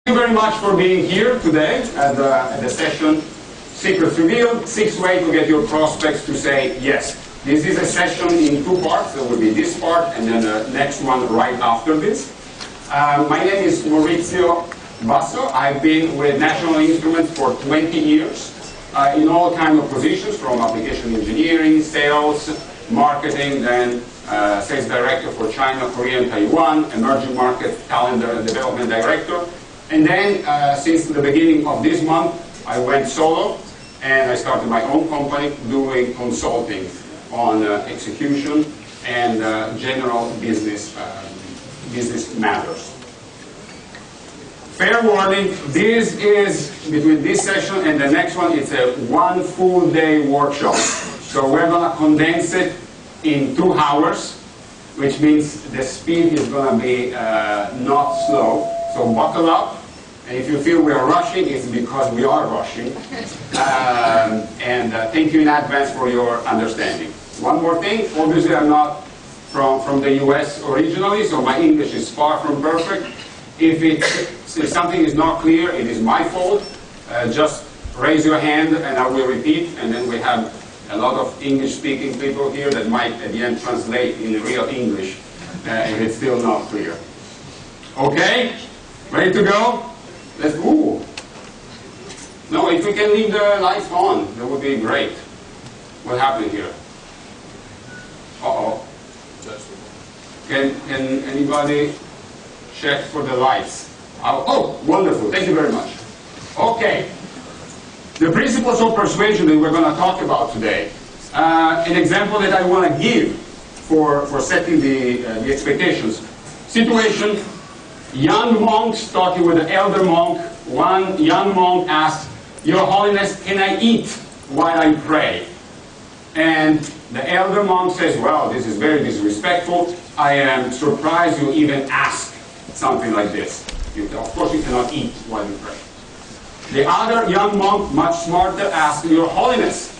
Thank you very much for being here today at the session Secrets Revealed, 6 ways to get your prospects to say yes. This is a session in 2 parts. There will be this part and then the next one right after this. My name is Maurizio Basso. I've been with National Instruments for 20 years in all kinds of positions, from application engineering, sales, marketing, then sales director for China, Korea, and Taiwan, emerging market calendar and development director. And then since the beginning of this month, I went solo and I started my own company doing consulting on execution and general business matters. Fair warning, this is, between this session and the next one, it's a 1 full day workshop. So we're going to condense it in 2 hours, which means the speed is going to be not slow. So buckle up. And if you feel we are rushing, it's because we are rushing. Thank you in advance for your understanding. One more thing, obviously I'm not from the US originally, so my English is far from perfect. If something is not clear, it is my fault. Just raise your hand and I will repeat, and then we have a lot of English-speaking people here that might at the end translate in real English if it's still not clear. Okay? Ready to go? Let's go. No, if we can leave the lights on, that would be great. What happened here? Uh-oh. Can anybody check for the lights? Oh, wonderful. Thank you very much. Okay. The principles of persuasion that we're going to talk about today. An example that I want to give for setting the expectations. Situation, young monks talking with an elder monk. One young monk asked, "Your Holiness, can I eat while I pray?" And the elder monk says, "Well, this is very disrespectful. I am surprised you even ask something like this. Of course you cannot eat while you pray." The other young monk, much smarter, asked, "Your Holiness,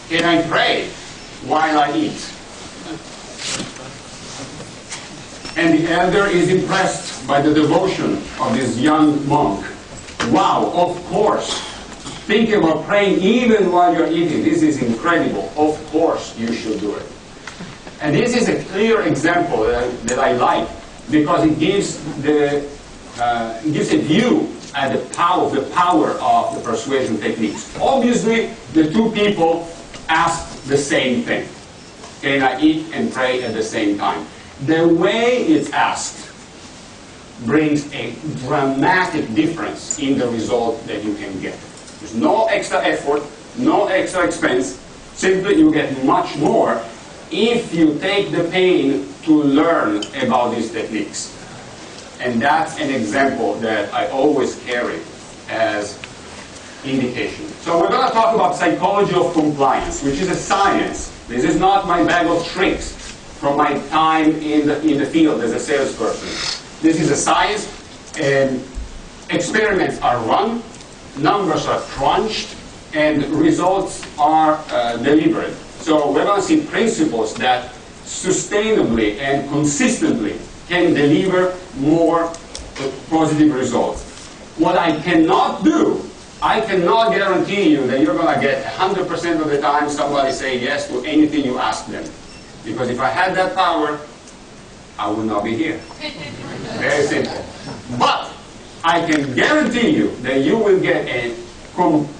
can I pray while I eat?" And the elder is impressed by the devotion of this young monk. "Wow, of course. Think about praying even while you're eating. This is incredible. Of course you should do it." And this is a clear example that I like, because it gives a view at the power of the persuasion techniques. Obviously, the 2 people asked the same thing. Can I eat and pray at the same time? The way it's asked brings a dramatic difference in the result that you can get. There's no extra effort, no extra expense. Simply, you get much more if you take the pain to learn about these techniques. And that's an example that I always carry as indication. So we're going to talk about psychology of compliance, which is a science. This is not my bag of tricks from my time in the field as a salesperson. This is a science, and experiments are run, numbers are crunched, and results are delivered. So we're going to see principles that sustainably and consistently can deliver more positive results. What I cannot do, I cannot guarantee you that you're going to get 100% of the time somebody say yes to anything you ask them. Because if I had that power, I would not be here. Very simple. But I can guarantee you that you will get a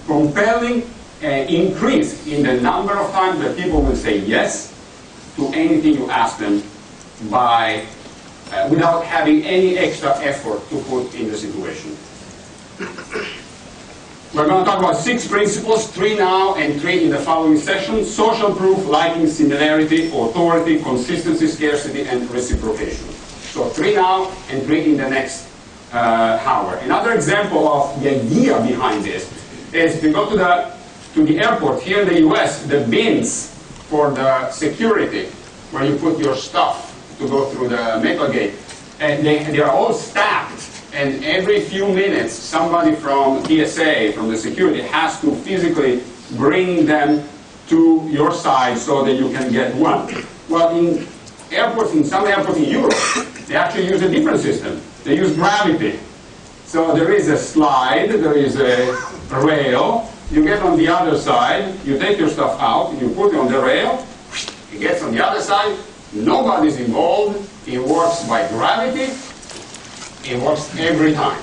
compelling increase in the number of times that people will say yes to anything you ask them without having any extra effort to put in the situation. We're going to talk about 6 principles, 3 now and 3 in the following session. Social proof, liking, similarity, authority, consistency, scarcity, and reciprocation. So 3 now and 3 in the next hour. Another example of the idea behind this is if you go to the airport here in the US, the bins for the security, where you put your stuff to go through the metal gate, and they are all stacked. And every few minutes, somebody from TSA, from the security, has to physically bring them to your side so that you can get one. Well, in some airports in Europe, they actually use a different system. They use gravity. So there is a slide, there is a rail. You get on the other side, you take your stuff out, you put it on the rail, it gets on the other side, nobody's involved, it works by gravity, it works every time.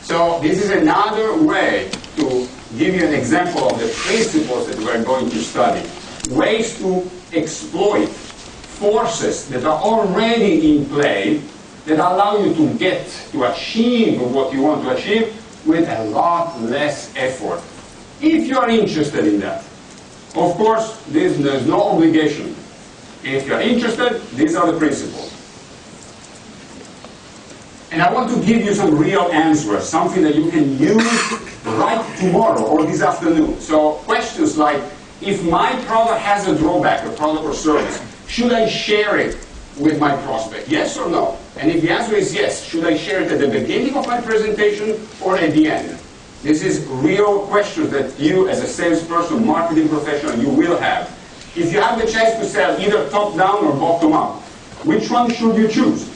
So this is another way to give you an example of the principles that we're going to study. Ways to exploit forces that are already in play that allow you to achieve what you want to achieve with a lot less effort. If you are interested in that. Of course, there's no obligation. If you are interested, these are the principles. And I want to give you some real answers, something that you can use right tomorrow or this afternoon. So questions like, if my product has a drawback, a product or service, should I share it with my prospect? Yes or no? And if the answer is yes, should I share it at the beginning of my presentation or at the end? This is real questions that you as a salesperson, marketing professional, you will have. If you have the chance to sell either top down or bottom up, which one should you choose?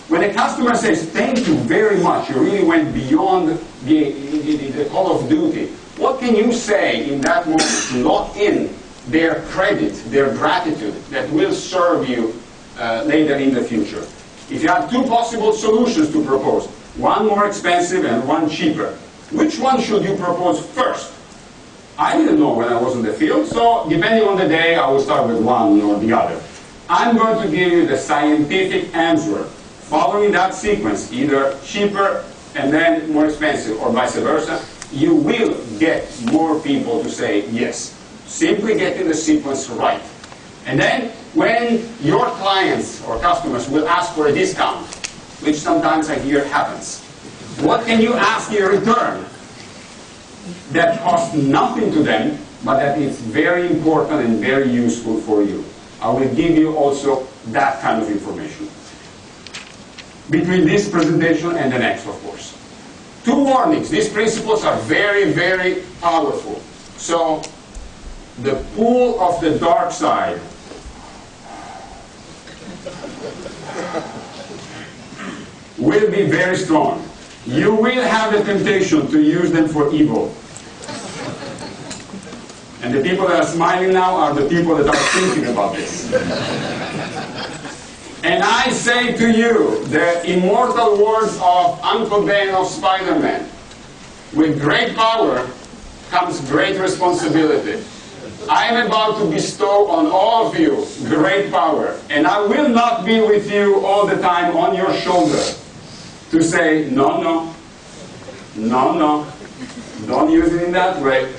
When a customer says, thank you very much, you really went beyond the call of duty, what can you say in that moment to lock in their credit, their gratitude that will serve you later in the future? If you have two possible solutions to propose, one more expensive and one cheaper, which one should you propose first? I didn't know when I was in the field, so depending on the day, I will start with one or the other. I'm going to give you the scientific answer. Following that sequence, either cheaper and then more expensive or vice versa, you will get more people to say yes. Simply getting the sequence right. And then when your clients or customers will ask for a discount, which sometimes I hear happens, what can you ask in return that costs nothing to them, but that is very important and very useful for you? I will give you also that kind of information. Between this presentation and the next, of course. Two warnings. These principles are very, very powerful. So, the pull of the dark side will be very strong. You will have the temptation to use them for evil. And the people that are smiling now are the people that are thinking about this. And I say to you, the immortal words of Uncle Ben of Spider-Man, with great power comes great responsibility. I am about to bestow on all of you great power, and I will not be with you all the time on your shoulder to say, no, no, no, no, don't use it in that way.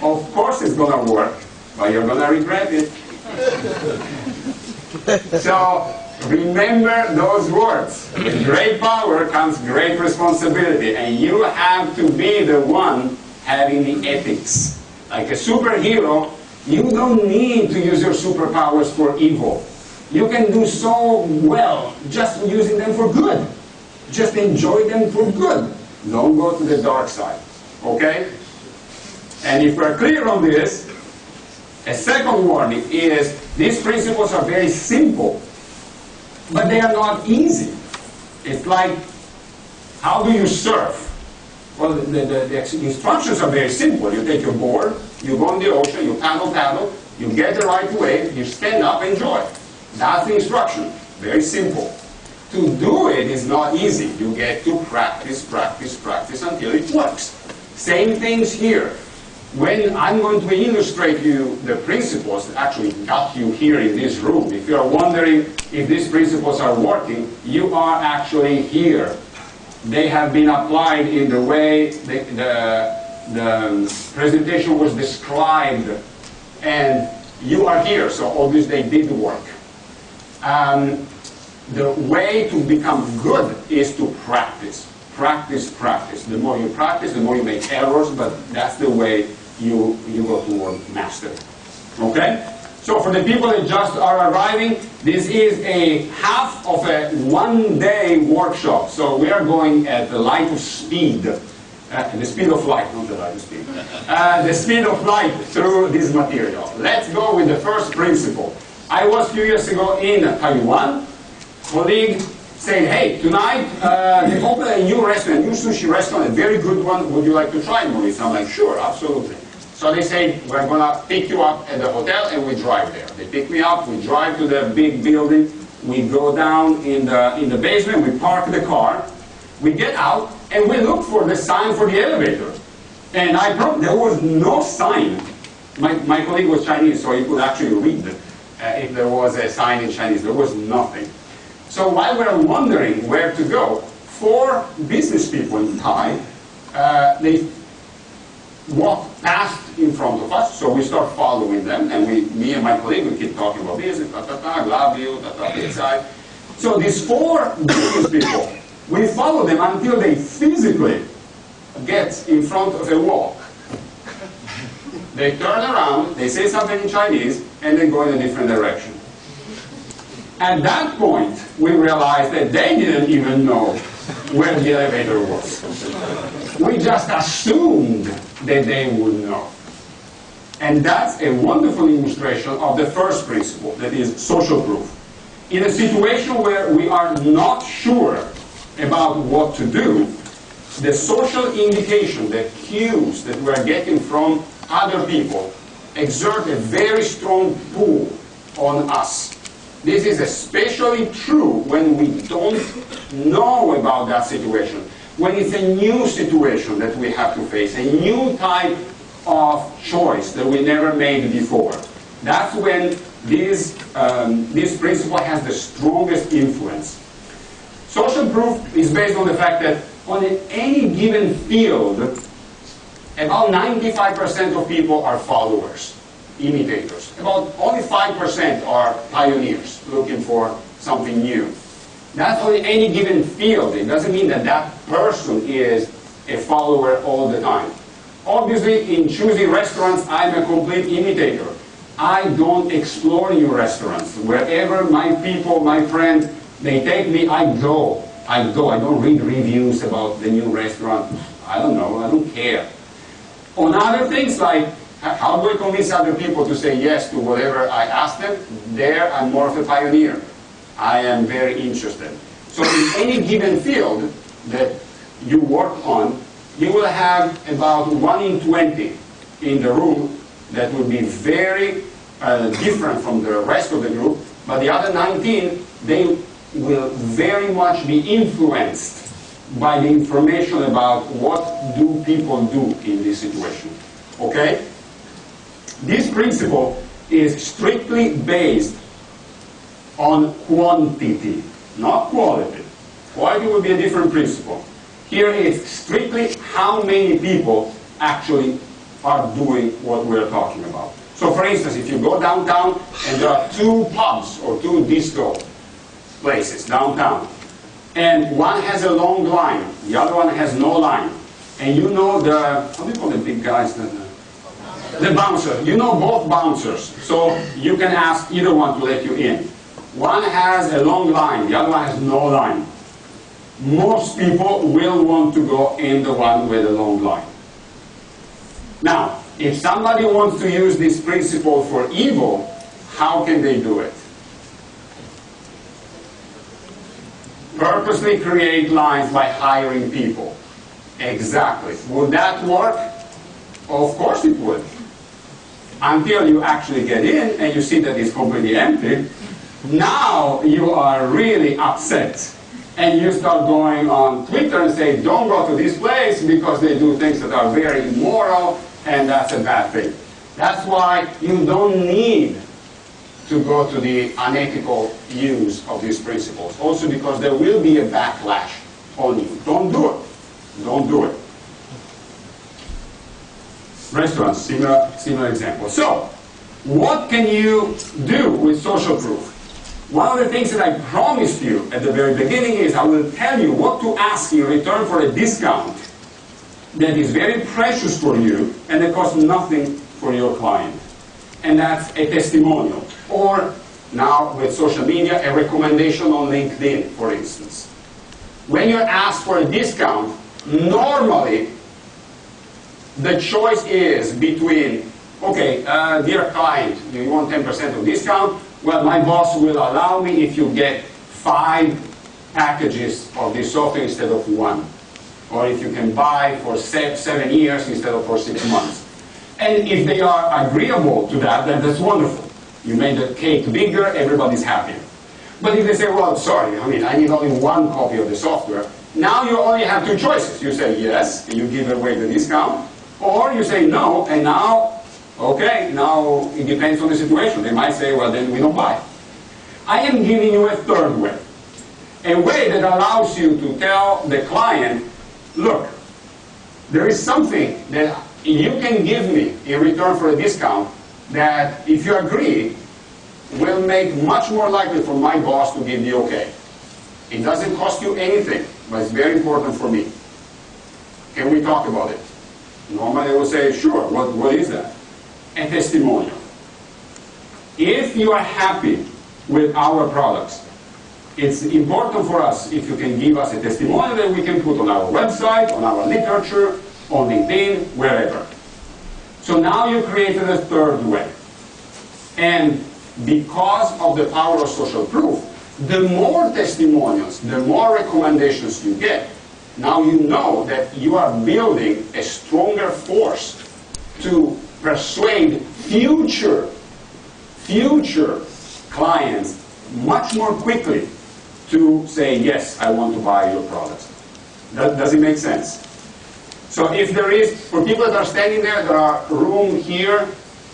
Of course it's going to work, but you're going to regret it. So, remember those words. With great power comes great responsibility, and you have to be the one having the ethics. Like a superhero, you don't need to use your superpowers for evil. You can do so well just using them for good. Just enjoy them for good. Don't go to the dark side. Okay? And if we're clear on this, a second warning is these principles are very simple, but they are not easy. It's like, how do you surf? Well, the instructions are very simple. You take your board, you go in the ocean, you paddle, you get the right wave, you stand up, enjoy. That's the instruction. Very simple. To do it is not easy. You get to practice until it works. Same things here. When I'm going to illustrate you the principles that actually got you here in this room, if you're wondering if these principles are working, you are actually here. They have been applied in the way the presentation was described, and you are here, so obviously they did work. The way to become good is to practice. Practice. The more you practice, the more you make errors, but that's the way you go toward mastery. Okay? So for the people that just are arriving, this is a half of a one-day workshop. So we are going at the light of speed. The speed of light, not the light of speed. The speed of light through this material. Let's go with the first principle. I was a few years ago in Taiwan. Colleague saying, hey, tonight they opened a new restaurant, a new sushi restaurant, a very good one. Would you like to try, Maurizio? I'm like, sure, absolutely. So they say, we're going to pick you up at the hotel, and we drive there. They pick me up, we drive to the big building, we go down in the basement, we park the car, we get out, and we look for the sign for the elevator. And there was no sign. My colleague was Chinese, so he could actually read if there was a sign in Chinese. There was nothing. So while we were wondering where to go, 4 business people in Thai, they walked past in front of us, so we start following them, and me and my colleague, we keep talking about business, LabVIEW, inside. So these 4 business people, we follow them until they physically get in front of a wall. They turn around, they say something in Chinese, and they go in a different direction. At that point, we realized that they didn't even know where the elevator was. We just assumed that they would know. And that's a wonderful illustration of the first principle, that is social proof. In a situation where we are not sure about what to do, the social indication, the cues that we are getting from other people exert a very strong pull on us. This is especially true when we don't know about that situation, when it's a new situation that we have to face, a new type of choice that we never made before. That's when this principle has the strongest influence. Social proof is based on the fact that on any given field, about 95% of people are followers, imitators. About only 5% are pioneers, looking for something new. That's on any given field. It doesn't mean that that person is a follower all the time. Obviously, in choosing restaurants, I'm a complete imitator. I don't explore new restaurants. Wherever my people, my friends, they take me, I go. I don't read reviews about the new restaurant. I don't know. I don't care. On other things like how do I convince other people to say yes to whatever I ask them, there I'm more of a pioneer. I am very interested. So in any given field that you work on, you will have about 1 in 20 in the room that will be very different from the rest of the group, but the other 19, they will very much be influenced by the information about what do people do in this situation. Okay? This principle is strictly based on quantity, not quality. Quality will be a different principle. Here it's strictly how many people actually are doing what we're talking about. So for instance, if you go downtown and there are 2 pubs or 2 disco places downtown, and one has a long line, the other one has no line, and you know the, how do you call the big guys? The bouncer. You know both bouncers, so you can ask either one to let you in. One has a long line, the other one has no line. Most people will want to go in the one with a long line. Now, if somebody wants to use this principle for evil, how can they do it? Purposely create lines by hiring people. Exactly. Would that work? Of course it would. Until you actually get in and you see that it's completely empty. Now you are really upset. And you start going on Twitter and say, don't go to this place because they do things that are very immoral and that's a bad thing. That's why you don't need to go to the unethical use of these principles. Also because there will be a backlash on you. Don't do it. Don't do it. Restaurants, similar example. So, what can you do with social proof? One of the things that I promised you at the very beginning is I will tell you what to ask in return for a discount that is very precious for you and that costs nothing for your client. And that's a testimonial. Or, now with social media, a recommendation on LinkedIn, for instance. When you're asked for a discount, normally the choice is between, okay, dear client, do you want 10% of discount? Well, my boss will allow me if you get 5 packages of this software instead of one. Or if you can buy for 7 years instead of for 6 months. And if they are agreeable to that, then that's wonderful. You made the cake bigger, everybody's happy. But if they say, well, sorry, I need only one copy of the software, now you only have 2 choices. You say yes, and you give away the discount, or you say no, and now, okay, now it depends on the situation. They might say, well, then we don't buy. I am giving you a third way. A way that allows you to tell the client, look, there is something that you can give me in return for a discount that, if you agree, will make much more likely for my boss to give the okay. It doesn't cost you anything, but it's very important for me. Can we talk about it? Normally I will say, sure, what is that? A testimonial. If you are happy with our products, it's important for us if you can give us a testimonial that we can put on our website, on our literature, on LinkedIn, wherever. So now you created a third way. And because of the power of social proof, the more testimonials, the more recommendations you get, now you know that you are building a stronger force to persuade future clients much more quickly to say, yes, I want to buy your products. Does it make sense? So if there is, for people that are standing there are room here,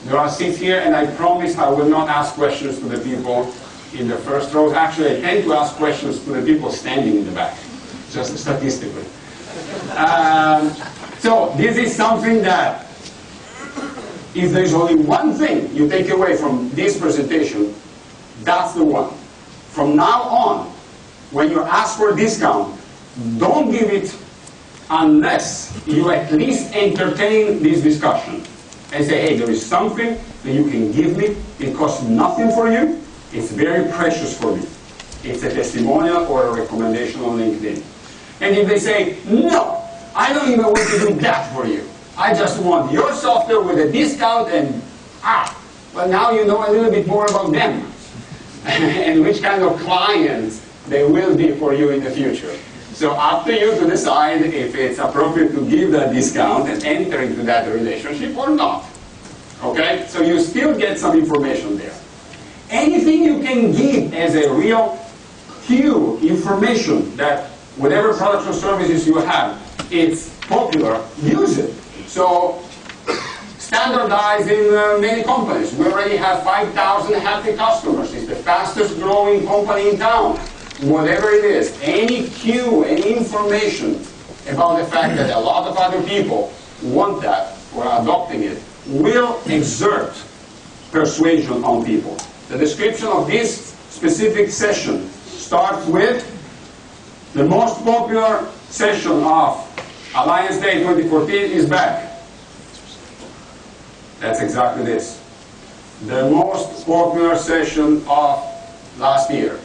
there are seats here, and I promise I will not ask questions to the people in the first rows. Actually, I tend to ask questions to the people standing in the back, just statistically. So this is something that, if there's only one thing you take away from this presentation, that's the one. From now on, when you ask for a discount, don't give it unless you at least entertain this discussion and say, hey, there is something that you can give me. It costs nothing for you. It's very precious for me. It's a testimonial or a recommendation on LinkedIn. And if they say, no, I don't even want to do that for you. I just want your software with a discount and, well, now you know a little bit more about them and which kind of clients they will be for you in the future. So up to you to decide if it's appropriate to give that discount and enter into that relationship or not. Okay? So you still get some information there. Anything you can give as a real cue, information that whatever products or services you have, it's popular, use it. So standardize in many companies. We already have 5,000 happy customers. It's the fastest growing company in town. Whatever it is, any cue, any information about the fact that a lot of other people want that or are adopting it will exert persuasion on people. The description of this specific session starts with the most popular session of Alliance Day 2014 is back. That's exactly this. The most popular session of last year.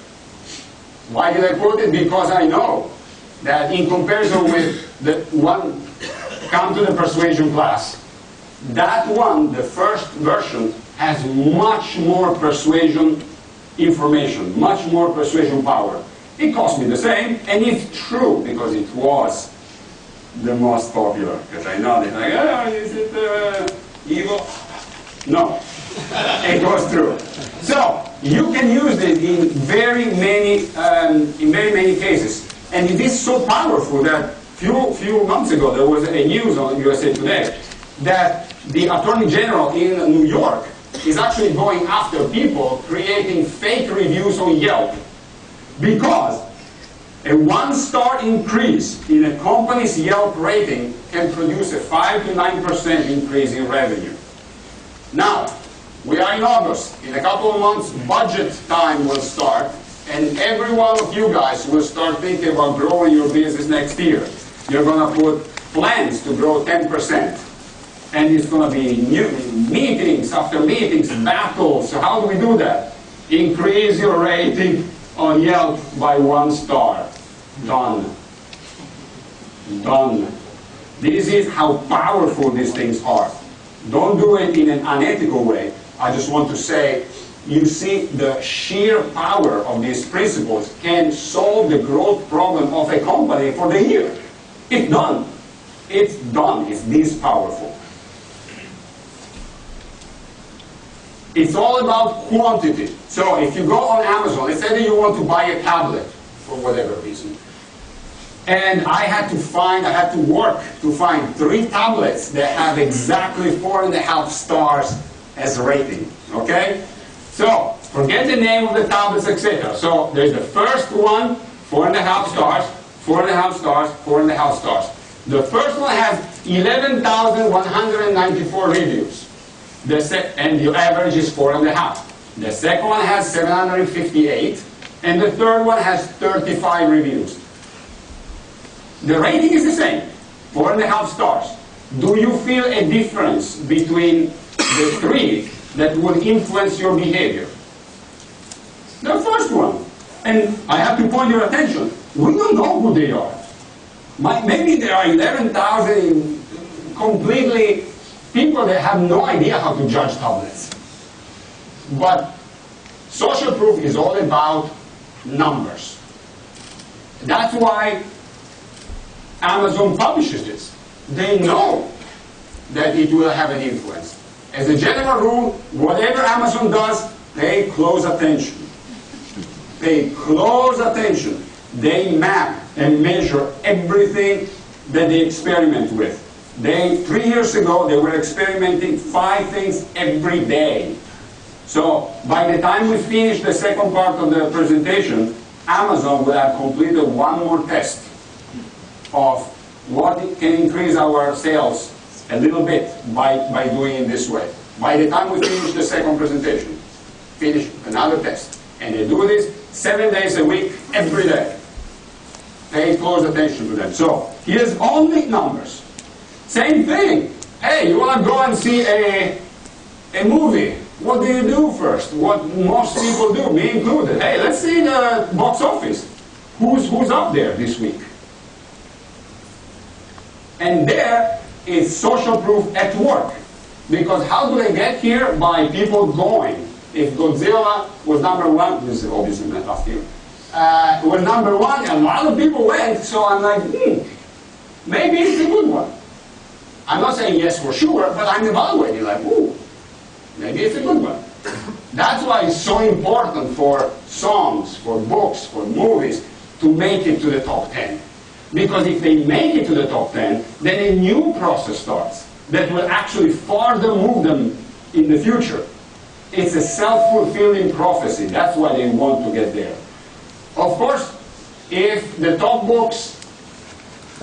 Why did I put it? Because I know that in comparison with the one, come to the persuasion class, that one, the first version, has much more persuasion information, much more persuasion power. It cost me the same, and it's true, because it was the most popular. Because I know they're like, oh, is it evil? No, it was true. So you can use it in very many cases, and it is so powerful that few months ago there was a news on USA Today that the Attorney General in New York is actually going after people creating fake reviews on Yelp because a 1-star increase in a company's Yelp rating can produce a 5 to 9% increase in revenue. Now, we are in August. In a couple of months, budget time will start, and every one of you guys will start thinking about growing your business next year. You're going to put plans to grow 10%. And it's going to be new meetings after meetings, battles. So how do we do that? Increase your rating on Yelp by 1 star. Done. Done. This is how powerful these things are. Don't do it in an unethical way. I just want to say, you see the sheer power of these principles can solve the growth problem of a company for the year. It's done. It's done. It's this powerful. It's all about quantity. So if you go on Amazon, let's say that you want to buy a tablet for whatever reason. And I had to work to find 3 tablets that have exactly 4.5 stars as rating. Okay? So forget the name of the tablets, etc. So there's the first one, 4.5 stars, 4.5 stars, 4.5 stars. The first one has 11,194 reviews. And the average is 4.5. The second one has 758, and the third one has 35 reviews. The rating is the same, 4.5 stars. Do you feel a difference between the 3 that would influence your behavior? The first one. And I have to point your attention, we don't know who they are. Maybe there are 11,000 completely people that have no idea how to judge tablets. But social proof is all about numbers. That's why Amazon publishes this. They know that it will have an influence. As a general rule, whatever Amazon does, pay close attention. Pay close attention. They map and measure everything that they experiment with. 3 years ago, they were experimenting 5 things every day. So by the time we finish the second part of the presentation, Amazon will have completed 1 more test of what it can increase our sales a little bit by doing it this way. By the time we finish the second presentation, finish another test. And they do this 7 days a week, every day. Pay close attention to them. So here's only numbers. Same thing. Hey, you want to go and see a movie. What do you do first? What most people do, me included. Hey, let's see the box office. Who's up there this week? And there is social proof at work. Because how do they get here? By people going. If Godzilla was #1, this is obviously not last year, was #1, and a lot of people went, so I'm like, maybe it's a good one. I'm not saying yes for sure, but I'm evaluating like, maybe it's a good one. That's why it's so important for songs, for books, for movies, to make it to the top 10. Because if they make it to the top 10, then a new process starts that will actually further move them in the future. It's a self-fulfilling prophecy. That's why they want to get there. Of course, if the top books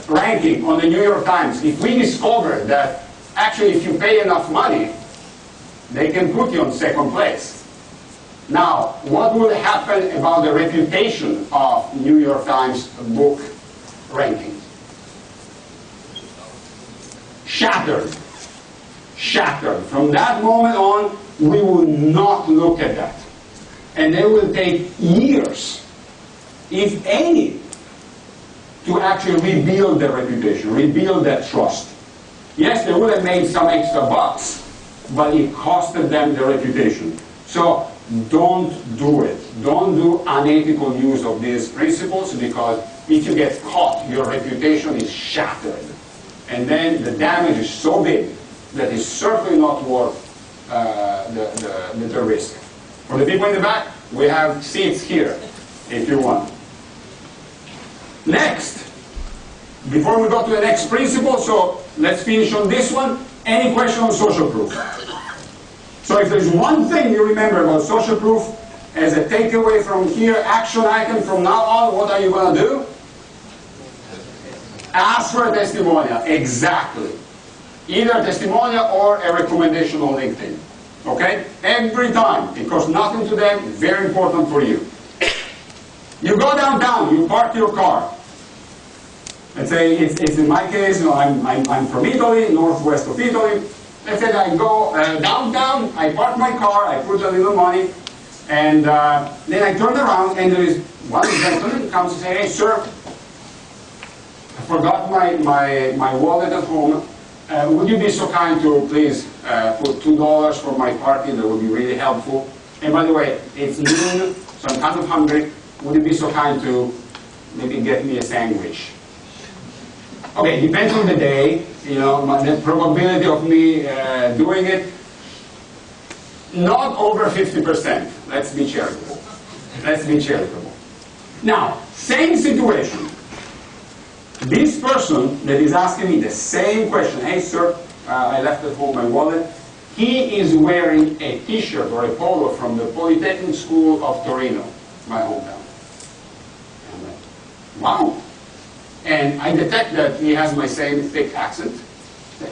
ranking on the New York Times, if we discover that actually if you pay enough money, they can put you on second place. Now, what will happen about the reputation of New York Times book rankings? Shattered. Shattered. From that moment on, we will not look at that. And it will take years, if any, to actually rebuild their reputation, rebuild that trust. Yes, they would have made some extra bucks, but it costed them their reputation. So don't do it. Don't do unethical use of these principles, because if you get caught, your reputation is shattered. And then the damage is so big that it's certainly not worth the risk. For the people in the back, we have seats here, if you want. Next, before we go to the next principle, so let's finish on this one. Any question on social proof? So if there's one thing you remember about social proof as a takeaway from here, action item from now on, what are you going to do? Ask for a testimonial. Exactly. Either a testimonial or a recommendation on LinkedIn. Okay? Every time. It costs nothing to them. Very important for you. You go downtown. You park your car. Let's say it's in my case, I'm from Italy, northwest of Italy. Let's say that I go downtown, I park my car, I put a little money, and then I turn around, and there is one gentleman who comes and says, "Hey, sir, I forgot my wallet at home. Would you be so kind to please put $2 for my parking? That would be really helpful." And by the way, it's noon, so I'm kind of hungry. Would you be so kind to maybe get me a sandwich? Okay, depends on the day, you know, the probability of me doing it, not over 50%. Let's be charitable. Let's be charitable. Now, same situation. This person that is asking me the same question, hey sir, I left at home my wallet. He is wearing a t-shirt or a polo from the Polytechnic School of Torino, my hometown. And I'm like, wow. And I detect that he has my same thick accent.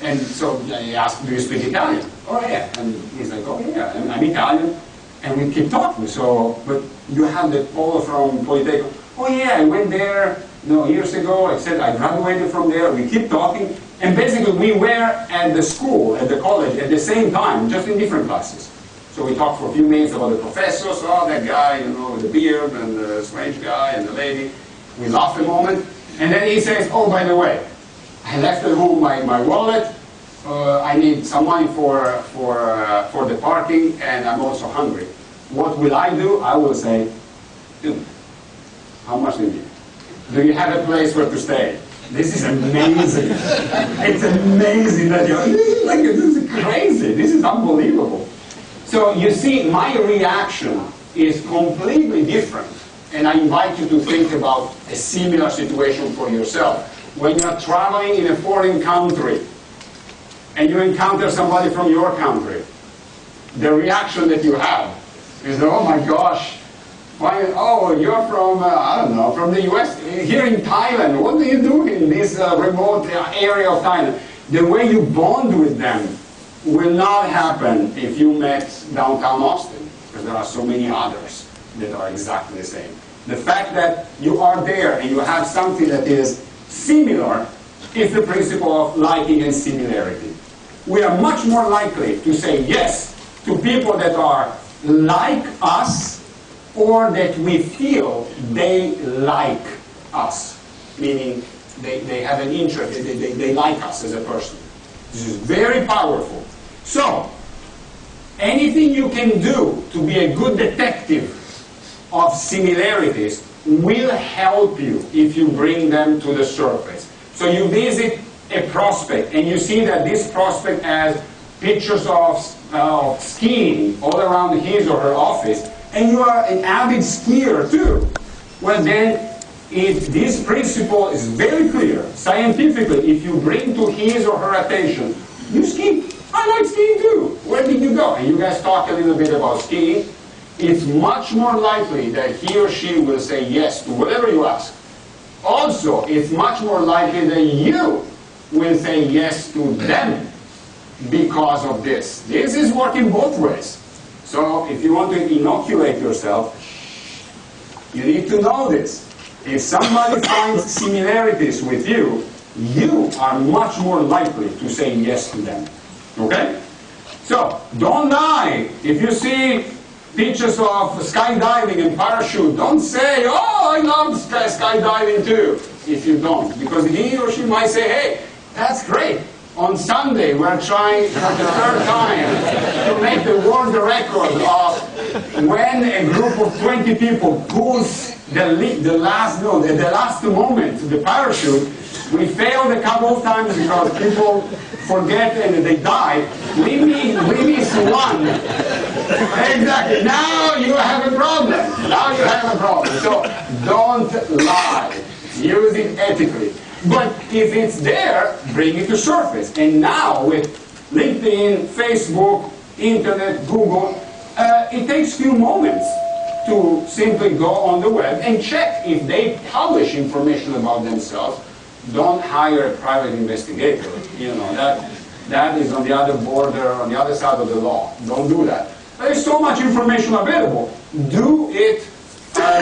And so I asked, do you speak Italian? Oh yeah. And he's like, oh yeah, I'm Italian. And we keep talking. So, but you have the polo from Polytechnic. Oh yeah, I went there, years ago. I said I graduated from there. We keep talking. And basically we were at the school, at the college, at the same time, just in different classes. So we talked for a few minutes about the professors, oh, that guy, with the beard, and the strange guy, and the lady. We laughed a moment. And then he says, oh, by the way, I left at home my wallet. I need some money for the parking, and I'm also hungry. What will I do? I will say, dude, how much do you need? Do you have a place where to stay? This is amazing. It's amazing that you're like, this is crazy. This is unbelievable. So you see, my reaction is completely different. And I invite you to think about a similar situation for yourself. When you're traveling in a foreign country and you encounter somebody from your country, the reaction that you have is, oh my gosh, oh, you're from, I don't know, from the US, here in Thailand. What do you do in this remote area of Thailand? The way you bond with them will not happen if you met downtown Austin, because there are so many others that are exactly the same. The fact that you are there and you have something that is similar is the principle of liking and similarity. We are much more likely to say yes to people that are like us or that we feel they like us, meaning they have an interest, they like us as a person. This is very powerful. So, anything you can do to be a good detective of similarities will help you if you bring them to the surface. So you visit a prospect and you see that this prospect has pictures of skiing all around his or her office, and you are an avid skier too. Well then, if this principle is very clear, scientifically, if you bring to his or her attention, you ski. I like skiing too. Where did you go? And you guys talk a little bit about skiing. It's much more likely that he or she will say yes to whatever you ask. Also, it's much more likely that you will say yes to them because of this. This is working both ways. So if you want to inoculate yourself, you need to know this. If somebody finds similarities with you, you are much more likely to say yes to them. Okay? So, don't lie. If you see pictures of skydiving and parachute, don't say, oh, I love skydiving too, if you don't. Because he or she might say, hey, that's great. On Sunday, we're trying for the third time to make the world record of when a group of 20 people pulls the last moment, the parachute. We failed a couple of times because people forget and they die. We miss one. Exactly. Now you have a problem. Now you have a problem. So don't lie. Use it ethically. But if it's there, bring it to surface. And now with LinkedIn, Facebook, Internet, Google, it takes few moments to simply go on the web and check if they publish information about themselves. Don't hire a private investigator. That is on the other border, on the other side of the law. Don't do that. There's so much information available. Do it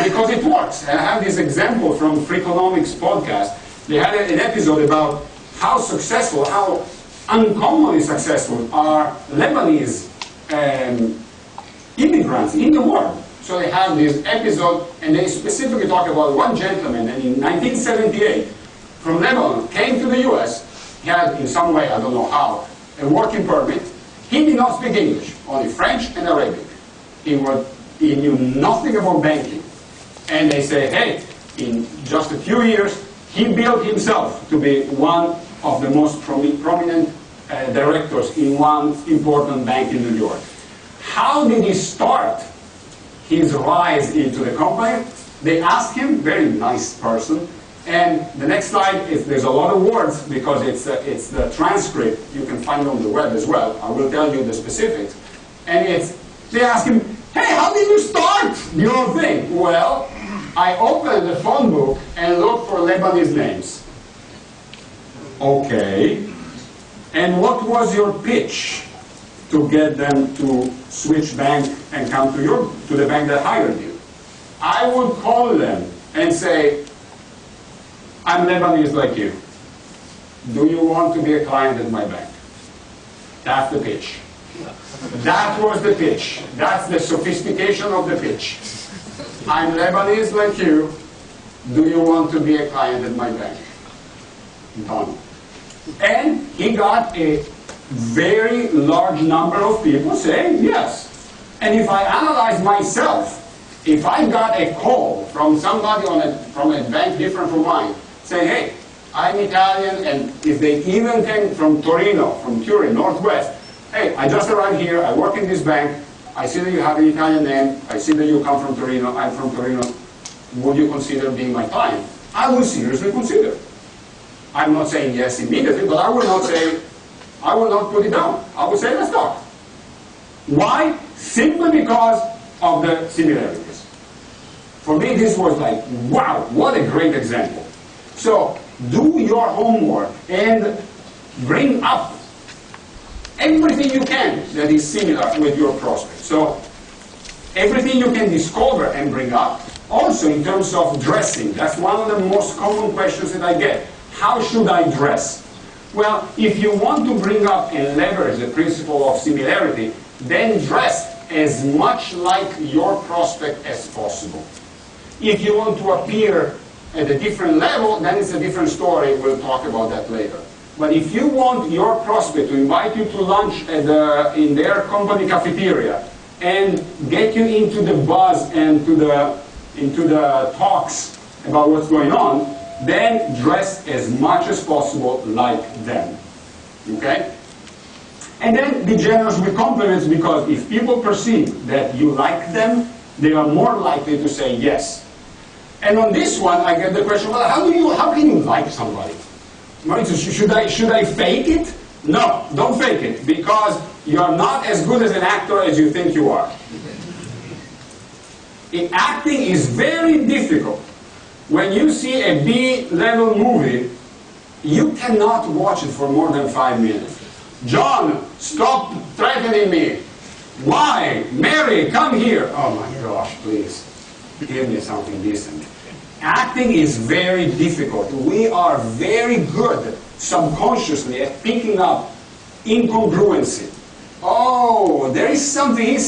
because it works. And I have this example from Freakonomics podcast. They had an episode about how successful, how uncommonly successful are Lebanese immigrants in the world. So they have this episode, and they specifically talk about one gentleman, and in 1978, from Lebanon, came to the US. He had, in some way, I don't know how, a working permit. He did not speak English, only French and Arabic. he knew nothing about banking. And they say, hey, in just a few years, he built himself to be one of the most prominent directors in one important bank in New York. How did he start his rise into the company? They asked him, very nice person, and the next slide, there's a lot of words because it's the transcript. You can find it on the web as well. I will tell you the specifics. And they ask him, hey, how did you start your thing? Well, I opened the phone book and looked for Lebanese names. Okay. And what was your pitch to get them to switch bank and come to the bank that hired you? I would call them and say, I'm Lebanese like you. Do you want to be a client at my bank? That's the pitch. That was the pitch. That's the sophistication of the pitch. I'm Lebanese like you. Do you want to be a client at my bank? Done. And he got a very large number of people saying yes. And if I analyze myself, if I got a call from somebody from a bank different from mine, saying, hey, I'm Italian, and if they even came from Torino, from Turin, Northwest, hey, I just arrived here, I work in this bank, I see that you have an Italian name, I see that you come from Torino, I'm from Torino, would you consider being my client? I would seriously consider. I'm not saying yes immediately, but I will not put it down. I would say, let's talk. Why? Simply because of the similarities. For me, this was like, wow, what a great example. So, do your homework and bring up everything you can that is similar with your prospect. So, everything you can discover and bring up. Also, in terms of dressing, that's one of the most common questions that I get. How should I dress? Well, if you want to bring up and leverage the principle of similarity, then dress as much like your prospect as possible. If you want to appear at a different level, then it's a different story. We'll talk about that later. But if you want your prospect to invite you to lunch in their company cafeteria and get you into the buzz and into the talks about what's going on, then dress as much as possible like them. Okay? And then be generous with compliments, because if people perceive that you like them, they are more likely to say yes. And on this one, I get the question, well, how can you like somebody? Maurizio, should I fake it? No, don't fake it, because you're not as good as an actor as you think you are. Acting is very difficult. When you see a B-level movie, you cannot watch it for more than 5 minutes. John, stop threatening me. Why? Mary, come here. Oh my gosh, please. Give me something decent. Acting is very difficult. We are very good subconsciously at picking up incongruency. Oh, there is something.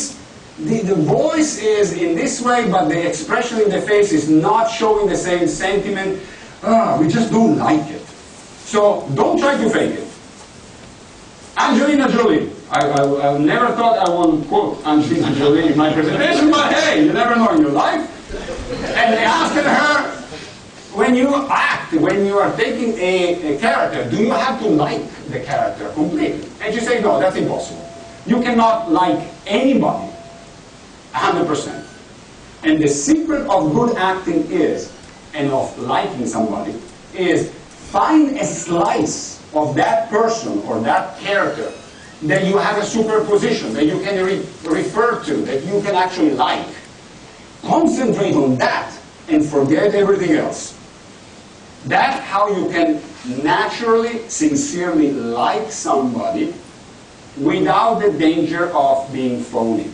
The voice is in this way, but the expression in the face is not showing the same sentiment. We just don't like it. So don't try to fake it. Angelina Jolie. I never thought I would quote Angelina Jolie in my presentation, but hey, you never know in your life. And they asked her, when you act, when you are taking a character, do you have to like the character completely? And she said, no, that's impossible. You cannot like anybody 100%. And the secret of good acting is, and of liking somebody, is find a slice of that person or that character that you have a superposition, that you can refer to, that you can actually like. Concentrate on that and forget everything else. That's how you can naturally, sincerely like somebody without the danger of being phony.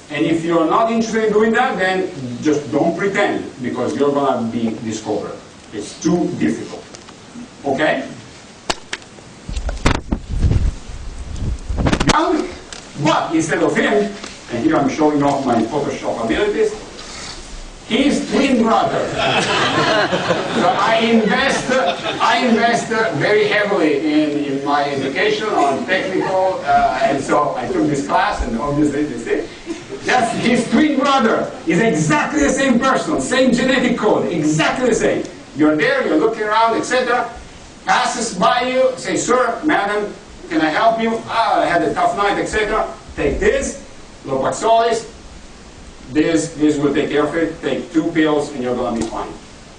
And if you're not interested in doing that, then just don't pretend, because you're going to be discovered. It's too difficult. Okay? But instead of him, and here I'm showing off my Photoshop abilities, his twin brother. So I invest very heavily in my education on technical, and so I took this class, and obviously this thing. That's his twin brother. Is exactly the same person, same genetic code, exactly the same. You're there, you're looking around, etc. Passes by you, say, sir, madam, can I help you? Ah, I had a tough night, etc. Take this, Lopaxolis. This will take care of it. Take 2 pills and you're going to be fine.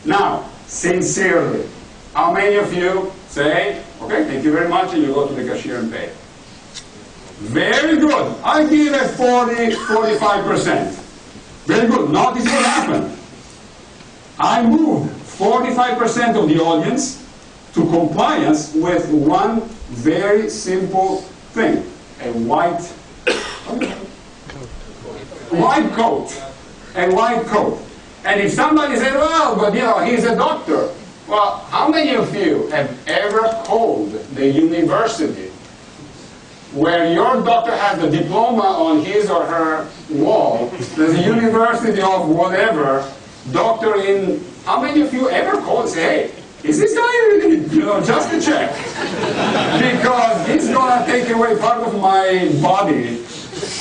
Now, sincerely, how many of you say, okay, thank you very much, and you go to the cashier and pay? Very good. I give it 45%. Very good. Notice what happened. I moved 45% of the audience to compliance with one very simple thing. A white coat. A white coat. And if somebody said, well, but you know, he's a doctor. Well, how many of you have ever called the university where your doctor has the diploma on his or her wall? There's a university of whatever, doctor in... How many of you ever called and say, hey, is this guy really, you know, just to check? Because he's going to take away part of my body.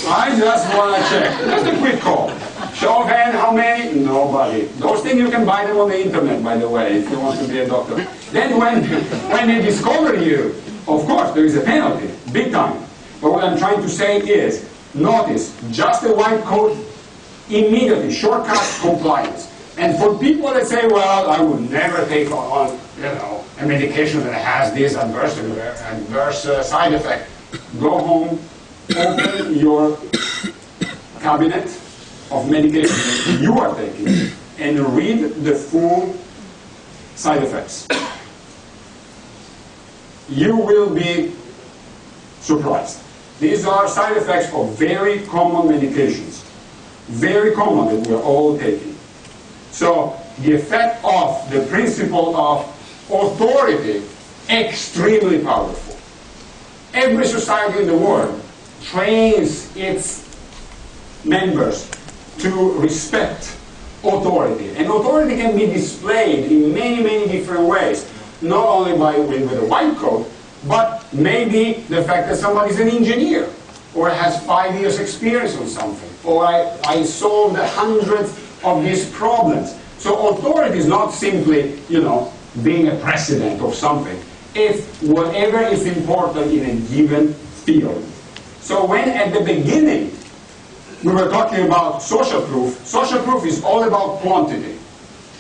I just want to check. Just a quick call. Show of hand, how many? Nobody. Those things you can buy them on the internet, by the way, if you want to be a doctor. Then when they discover you, of course, there is a penalty, big time. But what I'm trying to say is, notice, just a white coat, immediately, shortcut compliance. And for people that say, well, I would never take on you know, a medication that has this adverse side effect, go home, open your cabinet of medication that you are taking and read the full side effects. You will be surprised. These are side effects of very common medications. Very common that we're all taking. So the effect of the principle of authority, extremely powerful. Every society in the world trains its members to respect authority. And authority can be displayed in many, many different ways. Not only with a white coat, but maybe the fact that somebody is an engineer, or has 5 years experience on something, or I solved hundreds of these problems. So authority is not simply, you know, being a president of something. It's whatever is important in a given field. So when at the beginning we were talking about social proof is all about quantity.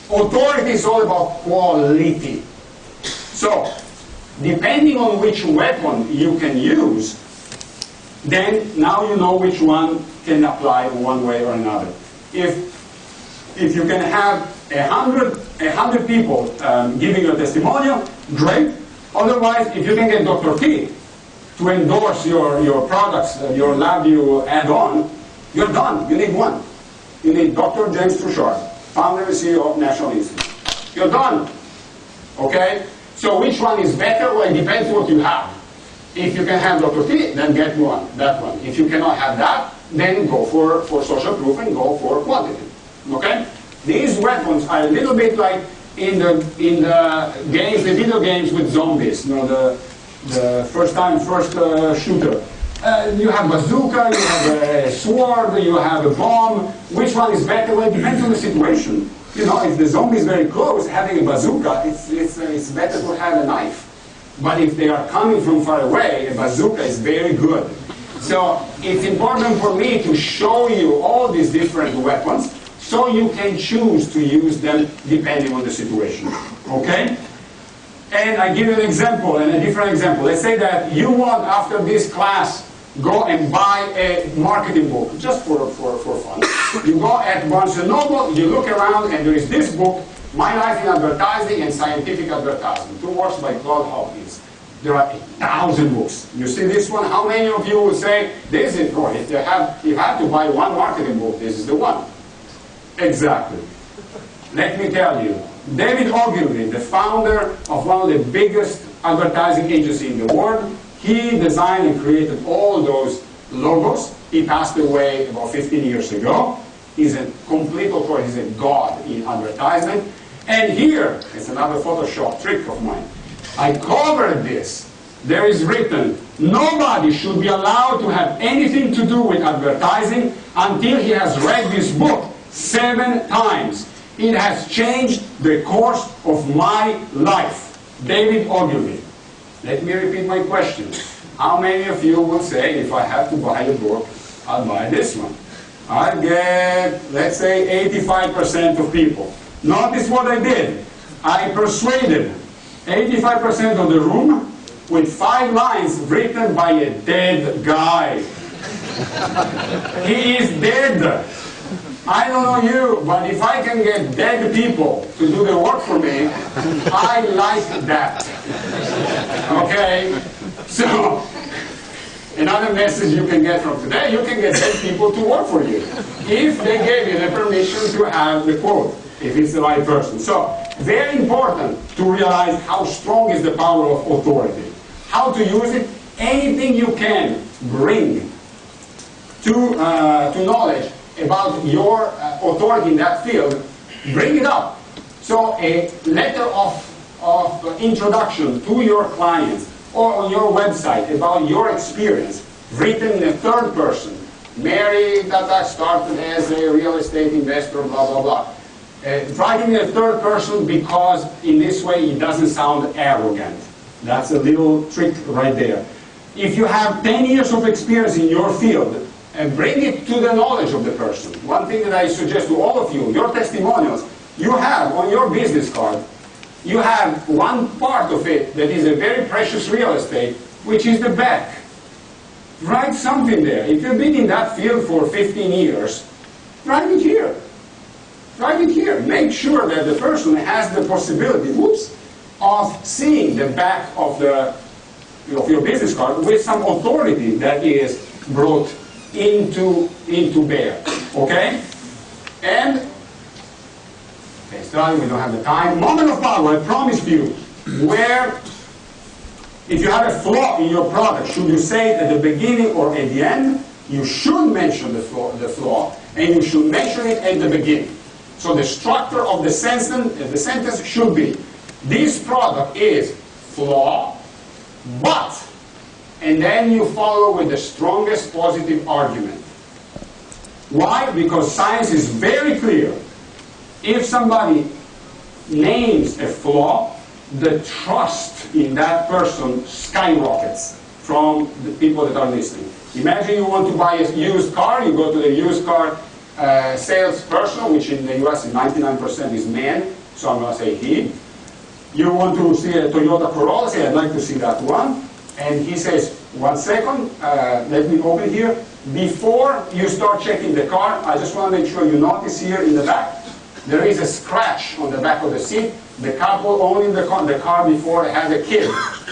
Authority is all about quality. So depending on which weapon you can use, then now you know which one can apply one way or another. If you can have 100 people giving you a testimonial, great. Otherwise, if you can get Dr. T to endorse your products, your LabVIEW add-on, you're done. You need one. You need Dr. James Trushard, founder and CEO of National Institute. You're done. Okay? So which one is better? Well, it depends what you have. If you can have Dr. T, then get that one. If you cannot have that, then go for social proof and go for quantity. Okay? These weapons are a little bit like in the games, the video games with zombies. You know, the first shooter. You have bazooka, you have a sword, you have a bomb. Which one is better? Well, it depends on the situation. You know, if the zombie is very close, having a bazooka, it's better to have a knife. But if they are coming from far away, a bazooka is very good. So it's important for me to show you all these different weapons so you can choose to use them depending on the situation. Okay? And I give you an example and a different example. Let's say that you want, after this class, go and buy a marketing book, just for fun. You go at Barnes & Noble, you look around, and there is this book, My Life in Advertising and Scientific Advertising, 2 works by Claude Hopkins. There are 1,000 books. You see this one? How many of you will say, this is it, if you have to buy one marketing book, this is the one? Exactly. Let me tell you, David Ogilvy, the founder of one of the biggest advertising agencies in the world, he designed and created all those logos. He passed away about 15 years ago. He's a complete authority. He's a god in advertisement. And here, it's another Photoshop trick of mine. I covered this. There is written, nobody should be allowed to have anything to do with advertising until he has read this book 7 times. It has changed the course of my life. David Ogilvy. Let me repeat my question. How many of you will say, if I have to buy a book, I'll buy this one? I get, let's say, 85% of people. Notice what I did. I persuaded 85% of the room with 5 lines written by a dead guy. He is dead. I don't know you, but if I can get dead people to do the work for me, I like that. Okay? So, another message you can get from today, you can get dead people to work for you, if they gave you the permission to have the quote, if it's the right person. So, very important to realize how strong is the power of authority. How to use it, anything you can bring to knowledge about your authority in that field, bring it up. So a letter of introduction to your clients or on your website about your experience, written in a third person. Mary Tata started as a real estate investor, blah, blah, blah. Writing in a third person because in this way it doesn't sound arrogant. That's a little trick right there. If you have 10 years of experience in your field, and bring it to the knowledge of the person. One thing that I suggest to all of you, your testimonials, you have on your business card, you have one part of it that is a very precious real estate, which is the back. Write something there. If you've been in that field for 15 years, write it here. Write it here. Make sure that the person has the possibility, of seeing the back of your business card with some authority that is brought into bear. Okay? And starting, we don't have the time. Moment of power, I promised you, where if you have a flaw in your product, should you say it at the beginning or at the end? You should mention the flaw, and you should mention it at the beginning. So the structure of the sentence should be, this product is flaw, but, and then you follow with the strongest positive argument. Why? Because science is very clear. If somebody names a flaw, the trust in that person skyrockets from the people that are listening. Imagine you want to buy a used car, you go to the used car salesperson, which in the US is 99% is man, so I'm going to say he. You want to see a Toyota Corolla, say I'd like to see that one. And he says, 1 second, let me open here. Before you start checking the car, I just want to make sure you notice here in the back, there is a scratch on the back of the seat. The couple owning the car before had a kid,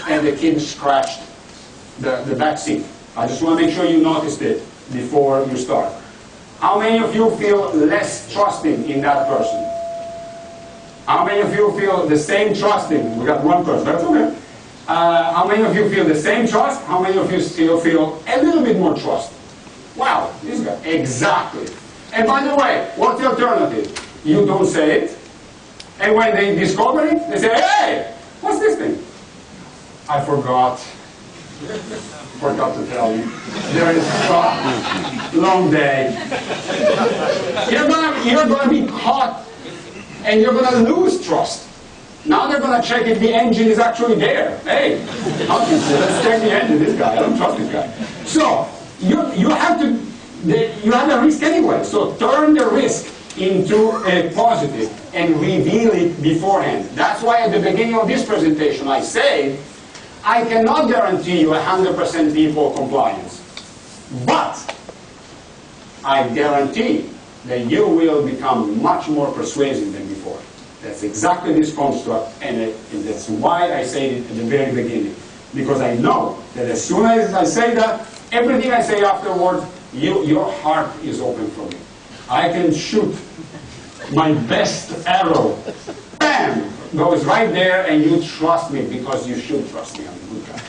and the kid scratched the back seat. I just want to make sure you noticed it before you start. How many of you feel less trusting in that person? How many of you feel the same trusting? We got one person, that's okay. How many of you feel the same trust? How many of you still feel a little bit more trust? Wow, this guy, exactly. And by the way, what's the alternative? You don't say it, and when they discover it, they say, hey, what's this thing? I forgot. Forgot to tell you. There is a long day. You're gonna be caught, and you're gonna lose trust. Now they're gonna check if the engine is actually there. Hey, let's check the engine. This guy, I don't trust this guy. So you have a risk anyway. So turn the risk into a positive and reveal it beforehand. That's why at the beginning of this presentation I say, I cannot guarantee you 100% people compliance, but I guarantee that you will become much more persuasive than before. That's exactly this construct, and that's why I say it at the very beginning. Because I know that as soon as I say that, everything I say afterwards, your heart is open for me. I can shoot my best arrow, bam, goes right there, and you trust me because you should trust me. I'm a good guy.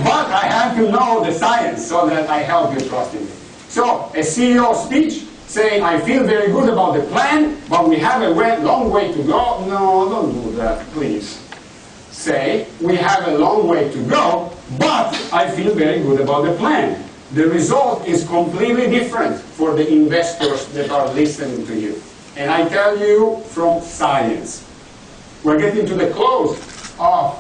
But I have to know the science so that I help you trust in me. So a CEO speech saying, I feel very good about the plan, but we have a long way to go. No, don't do that, please. Say, we have a long way to go, but I feel very good about the plan. the result is completely different for the investors that are listening to you. And I tell you from science. We're getting to the close of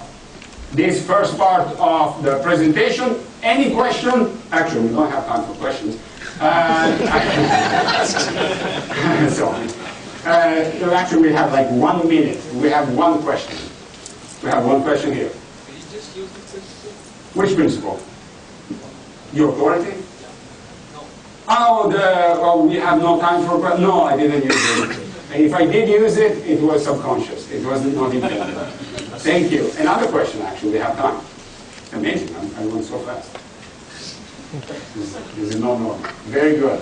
this first part of the presentation. Any question? Actually, we don't have time for questions. Actually, we have like 1 minute. We have one question. We have one question here. Can you just use the principle? Which principle? Your authority? No. Oh, we have no time for questions. No, I didn't use it. And if I did use it, it was subconscious. It was not intended. Thank you. Another question, actually. We have time. Amazing. I went so fast. This is not normal. Very good.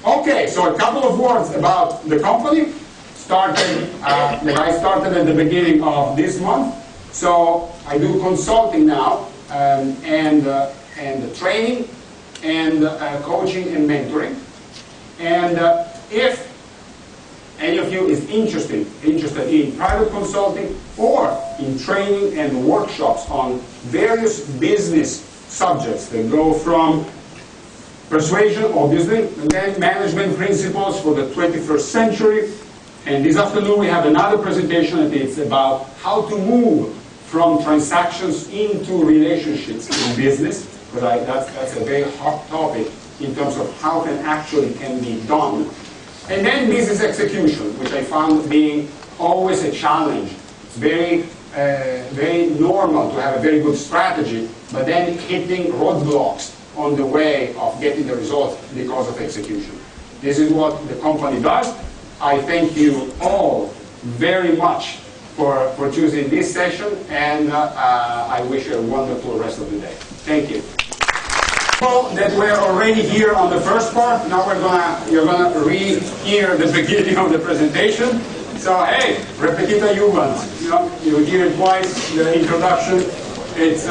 Okay, so a couple of words about the company. I started at the beginning of this month. So I do consulting now and training and coaching and mentoring. And if any of you is interested in private consulting or in training and workshops on various business subjects that go from persuasion, obviously, and then management principles for the 21st century. And this afternoon we have another presentation that is about how to move from transactions into relationships in business, because that's a very hot topic in terms of how can be done. And then business execution, which I found being always a challenge. It's very normal to have a very good strategy, but then hitting roadblocks on the way of getting the results because of execution. This is what the company does. I thank you all very much for choosing this session, and I wish you a wonderful rest of the day. Thank you. That we're already here on the first part. Now you're gonna re-hear the beginning of the presentation. So hey, repetita juvant. You hear it twice. The introduction. It's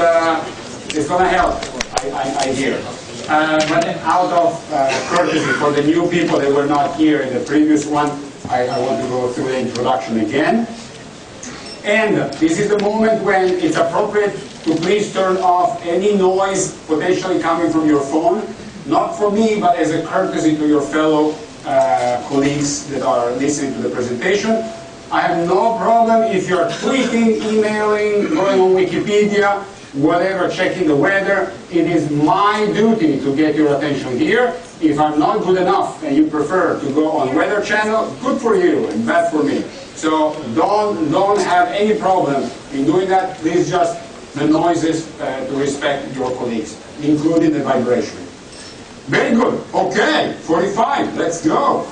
gonna help. I hear. But out of courtesy for the new people that were not here in the previous one, I want to go through the introduction again. And this is the moment when it's appropriate to please turn off any noise potentially coming from your phone. Not for me, but as a courtesy to your fellow colleagues that are listening to the presentation. I have no problem if you're tweeting, emailing, going on Wikipedia, whatever, checking the weather. It is my duty to get your attention here. If I'm not good enough and you prefer to go on Weather Channel, good for you and bad for me. So don't have any problem in doing that. Please just the noises to respect your colleagues, including the vibration. Very good. Okay, 45. Let's go.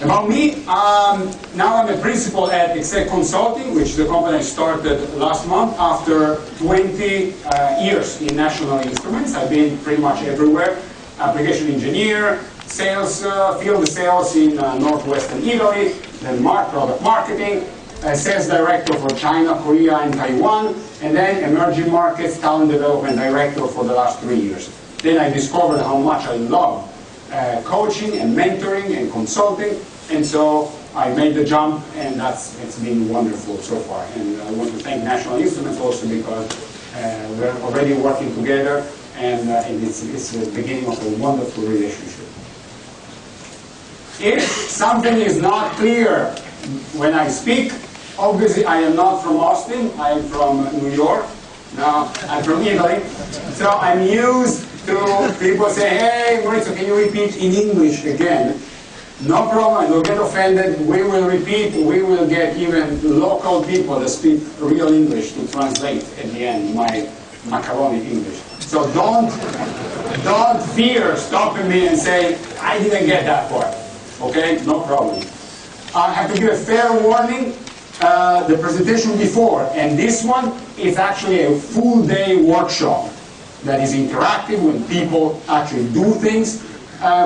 About me, now I'm a principal at Exec Consulting, which the company started last month after 20 years in National Instruments. I've been pretty much everywhere. Application engineer, sales, field sales in northwestern Italy, then product marketing, sales director for China, Korea, and Taiwan, and then emerging markets talent development director for the last 3 years. Then I discovered how much I love coaching and mentoring and consulting, and so I made the jump, and it's been wonderful so far. And I want to thank National Instruments also because we're already working together, and it's the beginning of a wonderful relationship. If something is not clear when I speak, obviously I am not from Austin, I am from New York. No, I'm from Italy. So I'm used to people say, hey, Maurizio, can you repeat in English again? No problem, don't get offended. We will repeat. We will get even local people that speak real English to translate at the end my macaroni English. So don't fear stopping me and say, I didn't get that part. Okay, no problem. I have to give a fair warning. The presentation before and this one is actually a full day workshop that is interactive when people actually do things.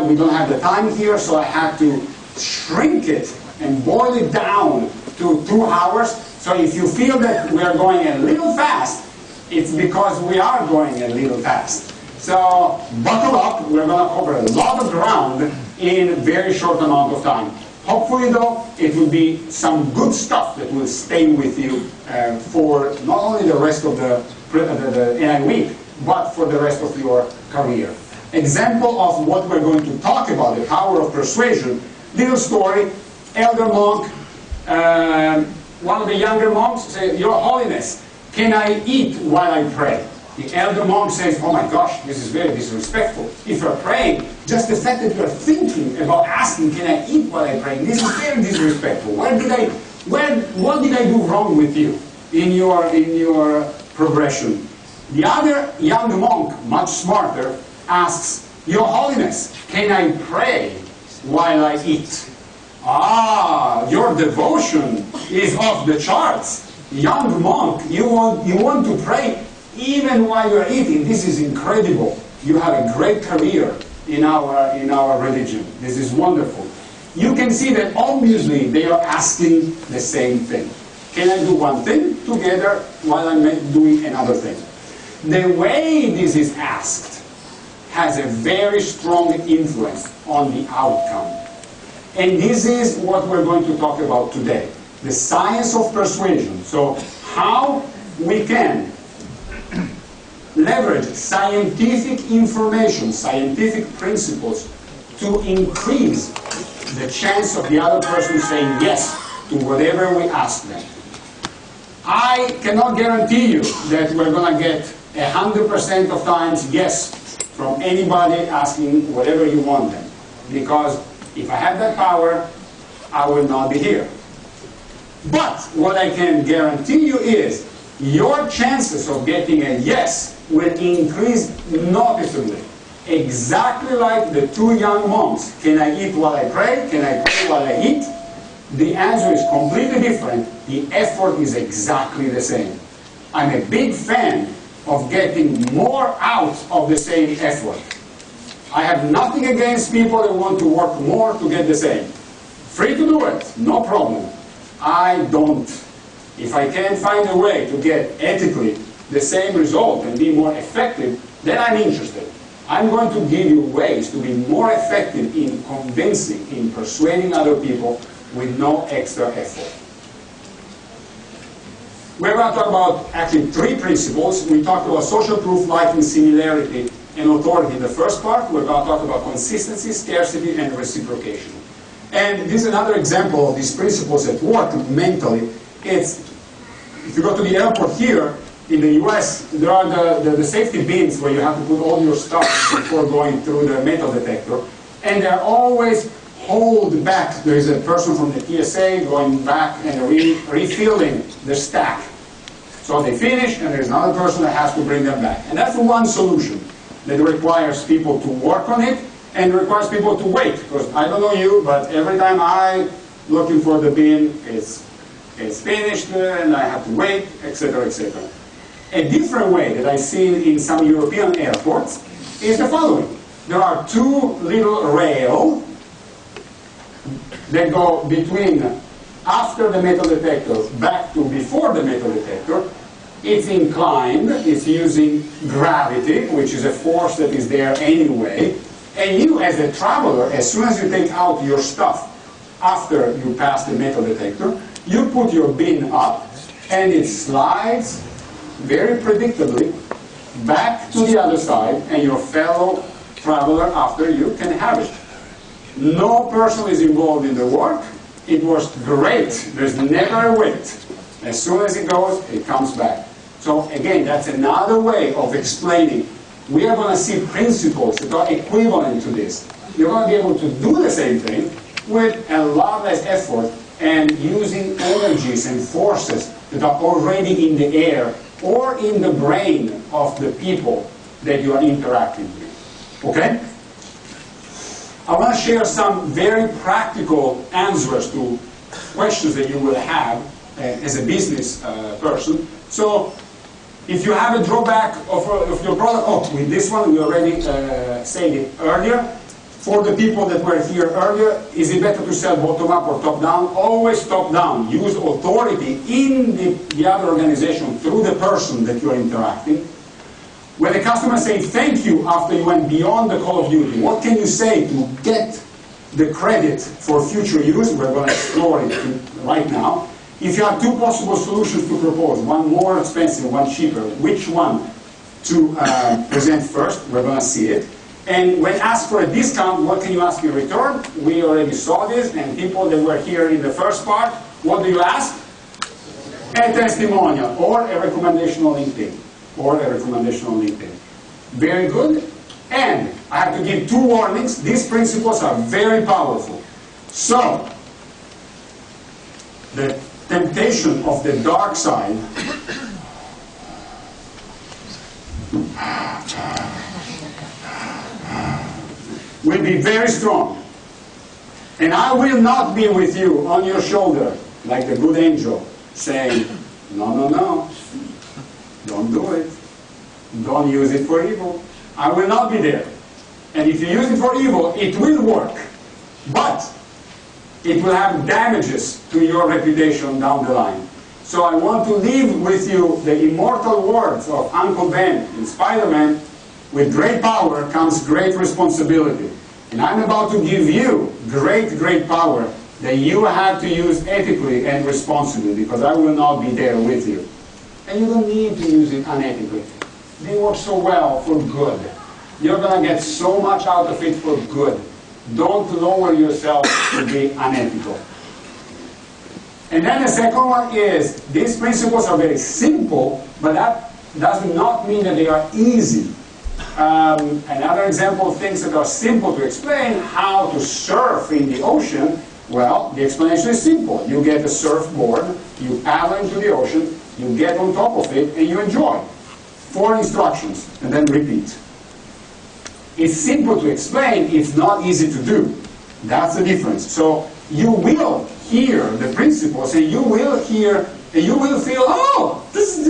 We don't have the time here, so I have to shrink it and boil it down to 2 hours. So if you feel that we are going a little fast, it's because we are going a little fast. So buckle up, we're going to cover a lot of ground in a very short amount of time. Hopefully, though, it will be some good stuff that will stay with you for not only the rest of the NIWeek, but for the rest of your career. Example of what we're going to talk about, the power of persuasion. Little story, elder monk, one of the younger monks said, "Your Holiness, can I eat while I pray?" The elder monk says, "Oh my gosh, this is very disrespectful. If you're praying, just the fact that you're thinking about asking, can I eat while I pray, this is very disrespectful. What did I do wrong with you in your progression?" The other young monk, much smarter, asks, "Your Holiness, can I pray while I eat?" Ah, your devotion is off the charts. Young monk, you want to pray even while you're eating. This is incredible. You have a great career in our religion. This is wonderful. You can see that obviously they are asking the same thing. Can I do one thing together while I'm doing another thing? The way this is asked has a very strong influence on the outcome. And this is what we're going to talk about today. The science of persuasion. So how we can leverage scientific information, scientific principles to increase the chance of the other person saying yes to whatever we ask them. I cannot guarantee you that we're going to get 100% of times yes from anybody asking whatever you want them. Because if I have that power, I will not be here. But what I can guarantee you is your chances of getting a yes will increase noticeably. Exactly like the two young monks. Can I eat while I pray? Can I pray while I eat? The answer is completely different. The effort is exactly the same. I'm a big fan of getting more out of the same effort. I have nothing against people that want to work more to get the same. Free to do it, no problem. I don't. If I can find a way to get ethically the same result and be more effective, then I'm interested. I'm going to give you ways to be more effective in convincing, in persuading other people with no extra effort. We're going to talk about actually three principles. We talked about social proof, liking, similarity, and authority in the first part. We're going to talk about consistency, scarcity, and reciprocation. And this is another example of these principles at work mentally. It's, if you go to the airport here in the US, there are the safety bins where you have to put all your stuff before going through the metal detector. And they're always hold back. There is a person from the TSA going back and refilling the stack. So they finish, and there's another person that has to bring them back. And that's one solution that requires people to work on it and requires people to wait. Because I don't know you, but every time I'm looking for the bin, it's finished, and I have to wait, etc., etc. A different way that I see in some European airports is the following. There are two little rails that go between after the metal detector back to before the metal detector. It's inclined, it's using gravity, which is a force that is there anyway. And you, as a traveler, as soon as you take out your stuff after you pass the metal detector, you put your bin up, and it slides very predictably back to the other side, and your fellow traveler after you can have it. No person is involved in the work. It was great. There's never a wait. As soon as it goes, it comes back. So again, that's another way of explaining. We are going to see principles that are equivalent to this. You're going to be able to do the same thing with a lot less effort and using energies and forces that are already in the air or in the brain of the people that you are interacting with. Okay? I want to share some very practical answers to questions that you will have as a business person. So, if you have a drawback of your product, with this one we already said it earlier. For the people that were here earlier, is it better to sell bottom up or top down? Always top down. Use authority in the other organization through the person that you are interacting. When the customer says thank you after you went beyond the call of duty, what can you say to get the credit for future use? We're going to explore it right now. If you have two possible solutions to propose, one more expensive, one cheaper, which one to present first. We're going to see it. And when asked for a discount, what can you ask in return? We already saw this, and people that were here in the first part, what do you ask? A testimonial, or a recommendation on LinkedIn. Very good. And I have to give 2 warnings. These principles are very powerful. So, the temptation of the dark side will be very strong. And I will not be with you on your shoulder like the good angel saying, no, no, no, don't do it. Don't use it for evil. I will not be there. And if you use it for evil, it will work. But it will have damages to your reputation down the line. So I want to leave with you the immortal words of Uncle Ben in Spider-Man: with great power comes great responsibility. And I'm about to give you great, great power that you have to use ethically and responsibly, because I will not be there with you. And you don't need to use it unethically. They work so well for good. You're going to get so much out of it for good. Don't lower yourself to be unethical. And then the second one is, these principles are very simple, but that does not mean that they are easy. Another example of things that are simple to explain, how to surf in the ocean. Well, the explanation is simple. You get a surfboard, you paddle into the ocean, you get on top of it, and you enjoy. 4 instructions, and then repeat. It's simple to explain, it's not easy to do. That's the difference. So you will hear the principles, and you will hear, and you will feel, oh, this is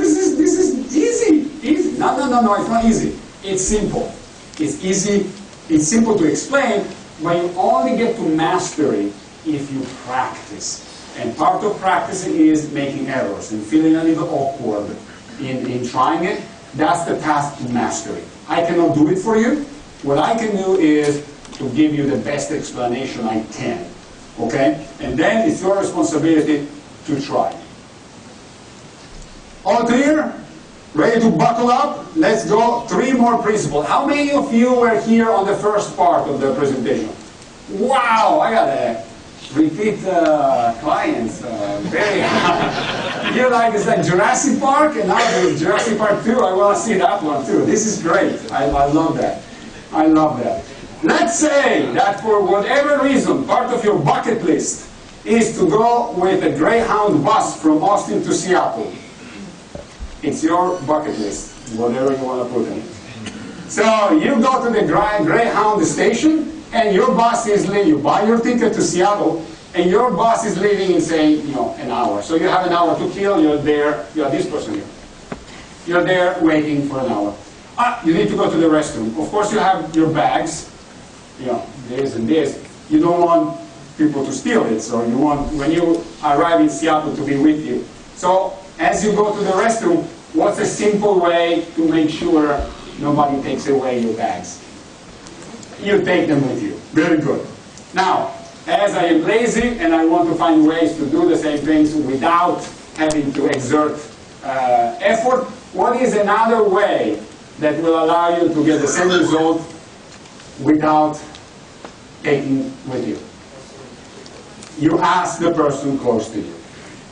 easy. No, it's not easy. It's simple. It's easy. It's simple to explain, but you only get to master it if you practice. And part of practicing is making errors and feeling a little awkward in trying it. That's the task to master it. I cannot do it for you. What I can do is to give you the best explanation I can. Okay? And then it's your responsibility to try. All clear? Ready to buckle up? Let's go. 3 more principles. How many of you were here on the first part of the presentation? Wow, I got a repeat clients. Very You're like, it's like Jurassic Park, and now there's Jurassic Park 2. I want to see that one too. This is great. I love that. I love that. Let's say that for whatever reason, part of your bucket list is to go with a Greyhound bus from Austin to Seattle. It's your bucket list, whatever you want to put in it. So you go to the Greyhound station, and your bus is leaving. You buy your ticket to Seattle, and your bus is leaving in, say, an hour. So you have an hour to kill. You're there. You are this person here. You're there waiting for an hour. You need to go to the restroom. Of course, you have your bags. This and this. You don't want people to steal it. So you want, when you arrive in Seattle, to be with you. So as you go to the restroom, what's a simple way to make sure nobody takes away your bags? You take them with you. Very good. Now, as I am lazy and I want to find ways to do the same things without having to exert effort, what is another way that will allow you to get the same result without taking with you? You ask the person close to you.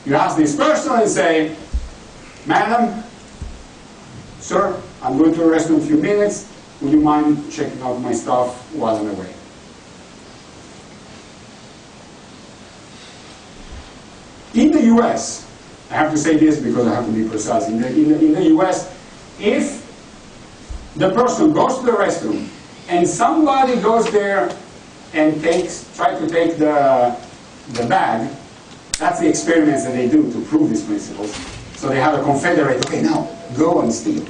You ask this person and say, Madam, sir, I'm going to the restroom in a few minutes. Would you mind checking out my stuff while I'm away? In the US, I have to say this because I have to be precise. In the US, if the person goes to the restroom and somebody goes there and tries to take the bag, that's the experiments that they do to prove these principles. So they have a confederate, okay, now go and steal.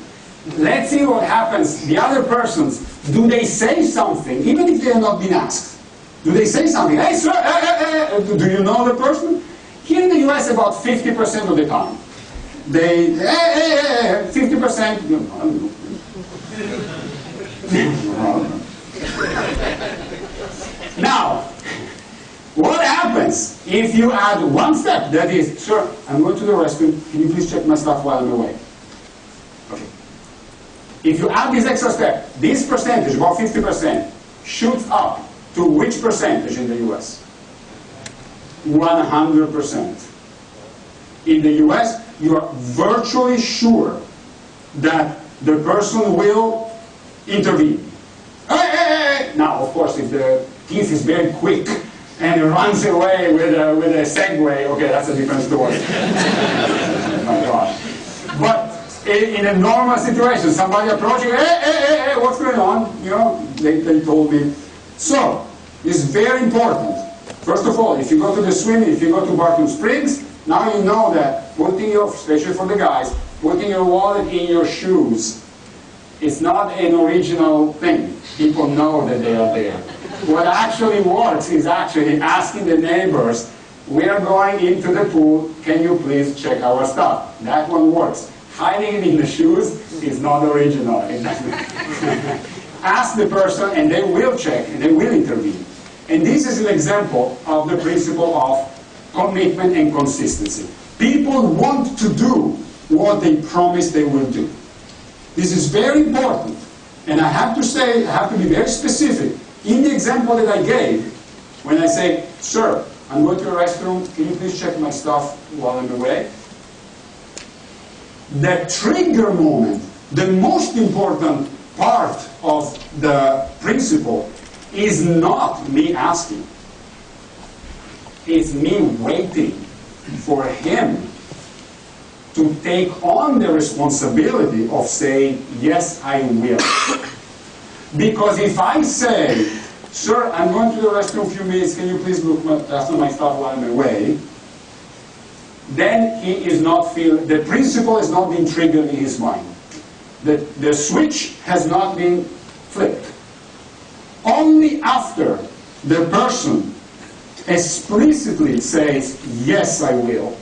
Let's see what happens. The other persons, do they say something, even if they have not been asked? Do they say something? Hey, sir, do you know the person? Here in the US, about 50% of the time, they, 50%, Now, what happens if you add one step? That is, sir, I'm going to the restroom. Can you please check my stuff while I'm away? Okay. If you add this extra step, this percentage, about 50%, shoots up to which percentage in the US? 100%. In the US, you are virtually sure that the person will intervene. Hey, hey, hey! Now, of course, if the thief is very quick and runs away with a Segway, okay, that's a different story. Oh my God. But in a normal situation, somebody approaching, hey, what's going on? You know, they told me. So, it's very important. First of all, if you go to the swimming, if you go to Barton Springs, now you know that putting your, especially for the guys, putting your wallet in your shoes is not an original thing. People know that they are there. What actually works is actually asking the neighbors, we are going into the pool, can you please check our stuff? That one works. Hiding it in the shoes is not original. Ask the person and they will check and they will intervene. And this is an example of the principle of commitment and consistency. People want to do what they promise they will do. This is very important. And I have to say, I have to be very specific. In the example that I gave, when I say, sir, I'm going to the restroom, can you please check my stuff while I'm away? The trigger moment, the most important part of the principle is not me asking. It's me waiting for him to take on the responsibility of saying, yes, I will. Because if I say, sir, I'm going to the restroom a few minutes, can you please look after my stuff while I'm away? Then he is not feeling, the principle is not being triggered in his mind. The switch has not been flipped. Only after the person explicitly says, yes, I will,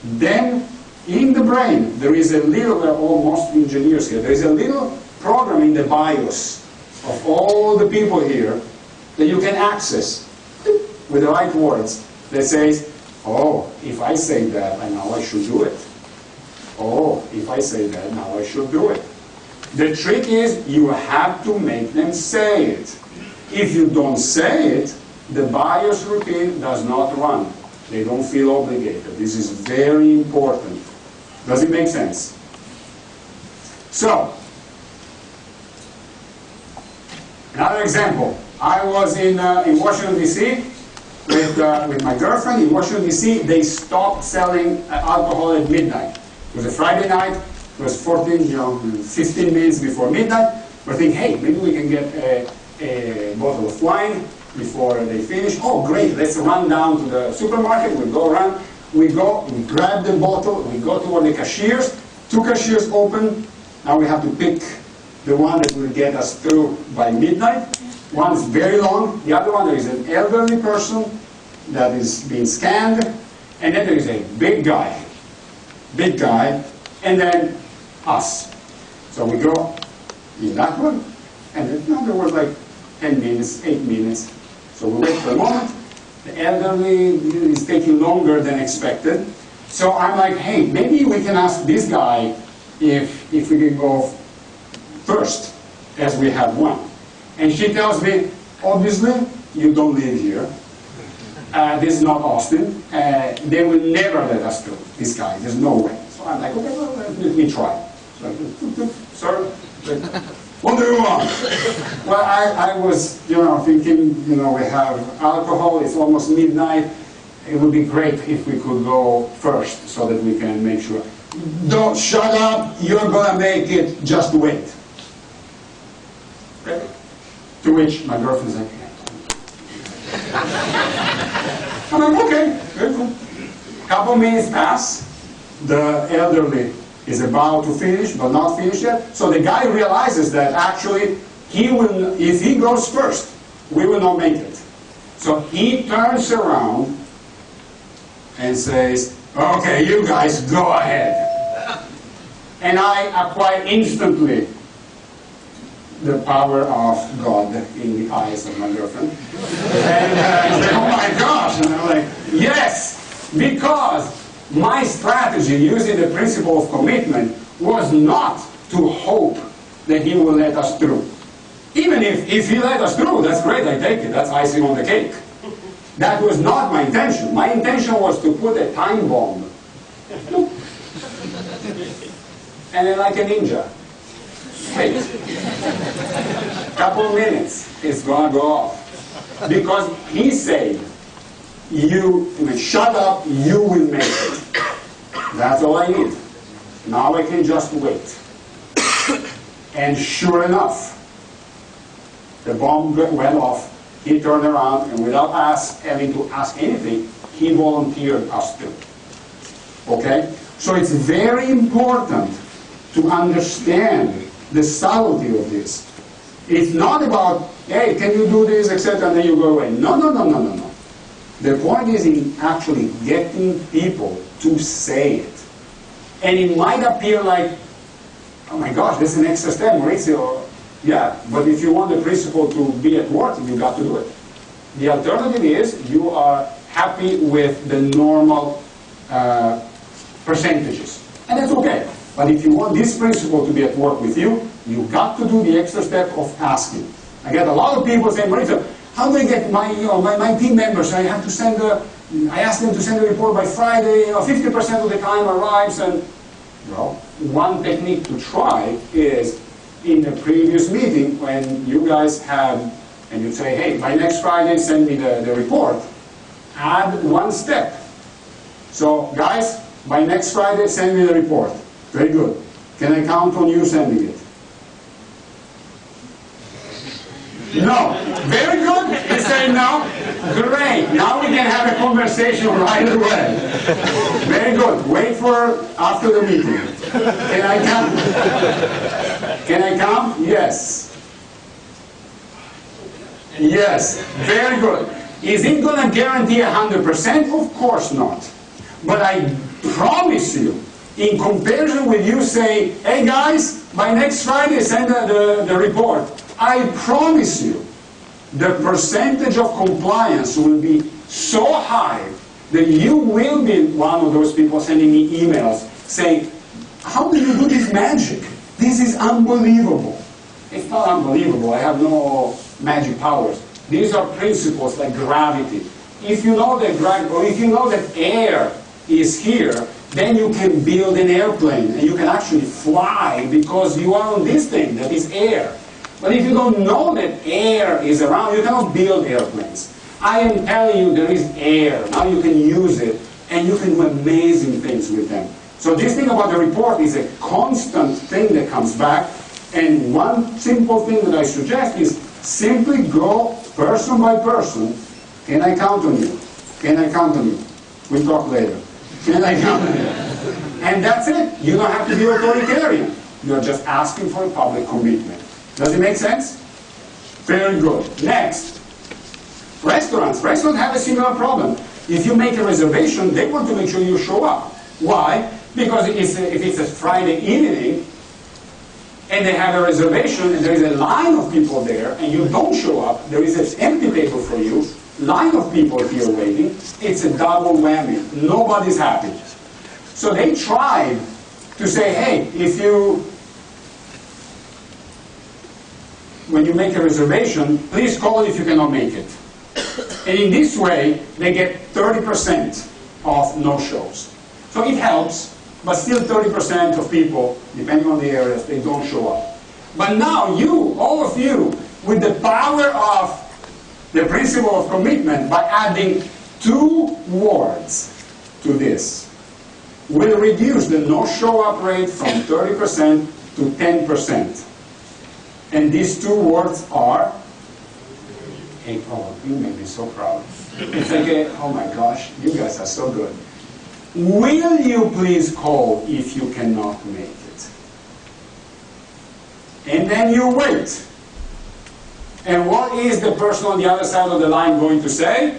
then in the brain, there is a little, we're almost engineers here, there is a little program in the BIOS of all the people here that you can access with the right words that says, oh, if I say that, I know I should do it. Oh, if I say that, now I should do it. The trick is you have to make them say it. If you don't say it, the BIOS routine does not run. They don't feel obligated. This is very important. Does it make sense? So, another example. I was in Washington, D.C. with my girlfriend. In Washington, D.C., they stopped selling alcohol at midnight. It was a Friday night. It was 15 minutes before midnight. We're thinking, hey, maybe we can get a bottle of wine before they finish. Oh, great, let's run down to the supermarket. We go around. We go, we grab the bottle. We go toward the cashiers. 2 cashiers open. Now we have to pick the one that will get us through by midnight. One is very long. The other one, there is an elderly person that is being scanned. And then there is a big guy, and then us. So we go in that one, and then there was like 10 minutes, 8 minutes. So we wait for a moment. The elderly is taking longer than expected. So I'm like, hey, maybe we can ask this guy if we can go first, as we have one. And she tells me, obviously, you don't live here. This is not Austin. They will never let us through, this guy. There's no way. So I'm like, okay, well, let me try. So, sir, what do you want? Well, I was, thinking, we have alcohol. It's almost midnight. It would be great if we could go first so that we can make sure. Don't shut up. You're going to make it. Just wait. Okay? To which my girlfriend is like, I'm like, okay, very good. Couple minutes pass. The elderly is about to finish, but not finished yet. So the guy realizes that actually he will, if he goes first, we will not make it. So he turns around and says, okay, you guys go ahead. And I acquire instantly the power of God in the eyes of my girlfriend. And I say, oh my gosh. And I'm like, yes, because my strategy using the principle of commitment was not to hope that he will let us through. Even if he let us through, that's great, I take it, that's icing on the cake. That was not my intention. My intention was to put a time bomb. And then like a ninja. Wait. Couple minutes, it's gonna go off. Because he said, shut up, you will make it. That's all I need. Now I can just wait. And sure enough, the bomb went off. He turned around, and without us having to ask anything, he volunteered us to. Okay? So it's very important to understand the subtlety of this. It's not about, hey, can you do this, etc., and then you go away. No. The point is in actually getting people to say it. And it might appear like, oh my gosh, this is an extra step, Maurizio. Yeah, but if you want the principal to be at work, you got to do it. The alternative is you are happy with the normal percentages. And that's okay. But if you want this principal to be at work with you, you got to do the extra step of asking. I get a lot of people saying, Maurizio, how do I get my team members? I ask them to send a report by Friday, 50% of the time arrives, and well, one technique to try is in the previous meeting when you guys had, and you say, hey, by next Friday send me the report, add one step. So guys, by next Friday send me the report. Very good. Can I count on you sending it? No. Very good. You say no. Great. Now we can have a conversation right away. Very good. Wait for after the meeting. Can I count? Can I count? Yes. Yes. Very good. Is it going to guarantee 100%? Of course not. But I promise you, in comparison with you saying, hey guys, by next Friday send the report, I promise you, the percentage of compliance will be so high that you will be one of those people sending me emails saying, how do you do this magic? This is unbelievable. It's not unbelievable. I have no magic powers. These are principles like gravity. If you know that if you know that air is here, then you can build an airplane and you can actually fly because you are on this thing that is air. But if you don't know that air is around, you cannot build airplanes. I am telling you there is air. Now you can use it and you can do amazing things with them. So this thing about the report is a constant thing that comes back. And one simple thing that I suggest is simply go person by person. Can I count on you? Can I count on you? We'll talk later. Can I count on you? And that's it. You don't have to be authoritarian. You're just asking for a public commitment. Does it make sense? Very good. Next. Restaurants. Restaurants have a similar problem. If you make a reservation, they want to make sure you show up. Why? Because if it's a Friday evening, and they have a reservation, and there is a line of people there, and you don't show up, there is an empty table for you, line of people here waiting, it's a double whammy. Nobody's happy. So they tried to say, hey, when you make a reservation, please call if you cannot make it. And in this way, they get 30% of no-shows. So it helps, but still 30% of people, depending on the areas, they don't show up. But now you, all of you, with the power of the principle of commitment, by adding 2 words to this, will reduce the no-show-up rate from 30% to 10%. And these 2 words are, hey, oh, you made me so proud. It's like, oh my gosh, you guys are so good. Will you please call if you cannot make it? And then you wait. And what is the person on the other side of the line going to say?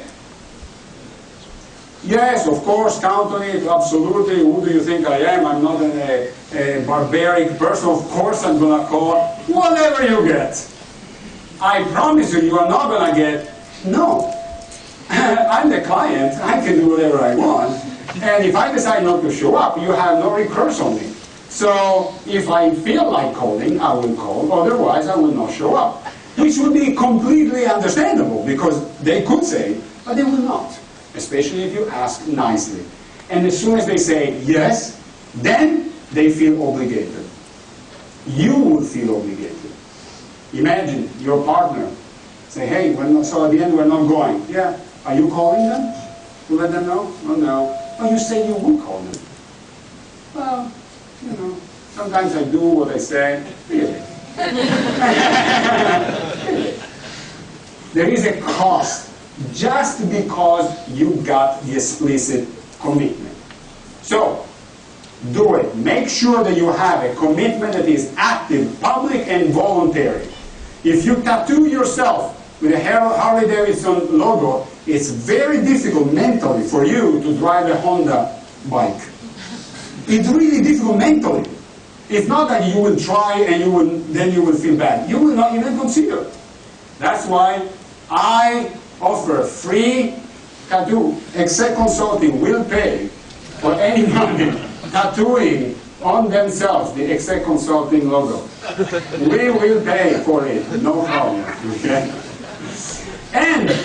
Yes, of course, count on it, absolutely. Who do you think I am? I'm not a barbaric person. Of course I'm going to call. Whatever you get. I promise you, you are not going to get, no. I'm the client. I can do whatever I want. And if I decide not to show up, you have no recourse on me. So if I feel like calling, I will call, otherwise I will not show up. Which would be completely understandable, because they could say, but they will not, especially if you ask nicely. And as soon as they say yes, then they feel obligated. You will feel obligated. Imagine your partner say, hey, so at the end we're not going. Yeah, are you calling them to let them know? Oh, no. Oh, you said you would call them. Well, you know, sometimes I do what I say. Really. There is a cost just because you got the explicit commitment. So, do it. Make sure that you have a commitment that is active, public, and voluntary. If you tattoo yourself with a Harley Davidson logo, it's very difficult mentally for you to drive a Honda bike. It's really difficult mentally. It's not that you will try and then you will feel bad. You will not even consider. That's why I offer free tattoo. Exec Consulting will pay for any money tattooing on themselves the Exec Consulting logo. We will pay for it, no problem. Okay? And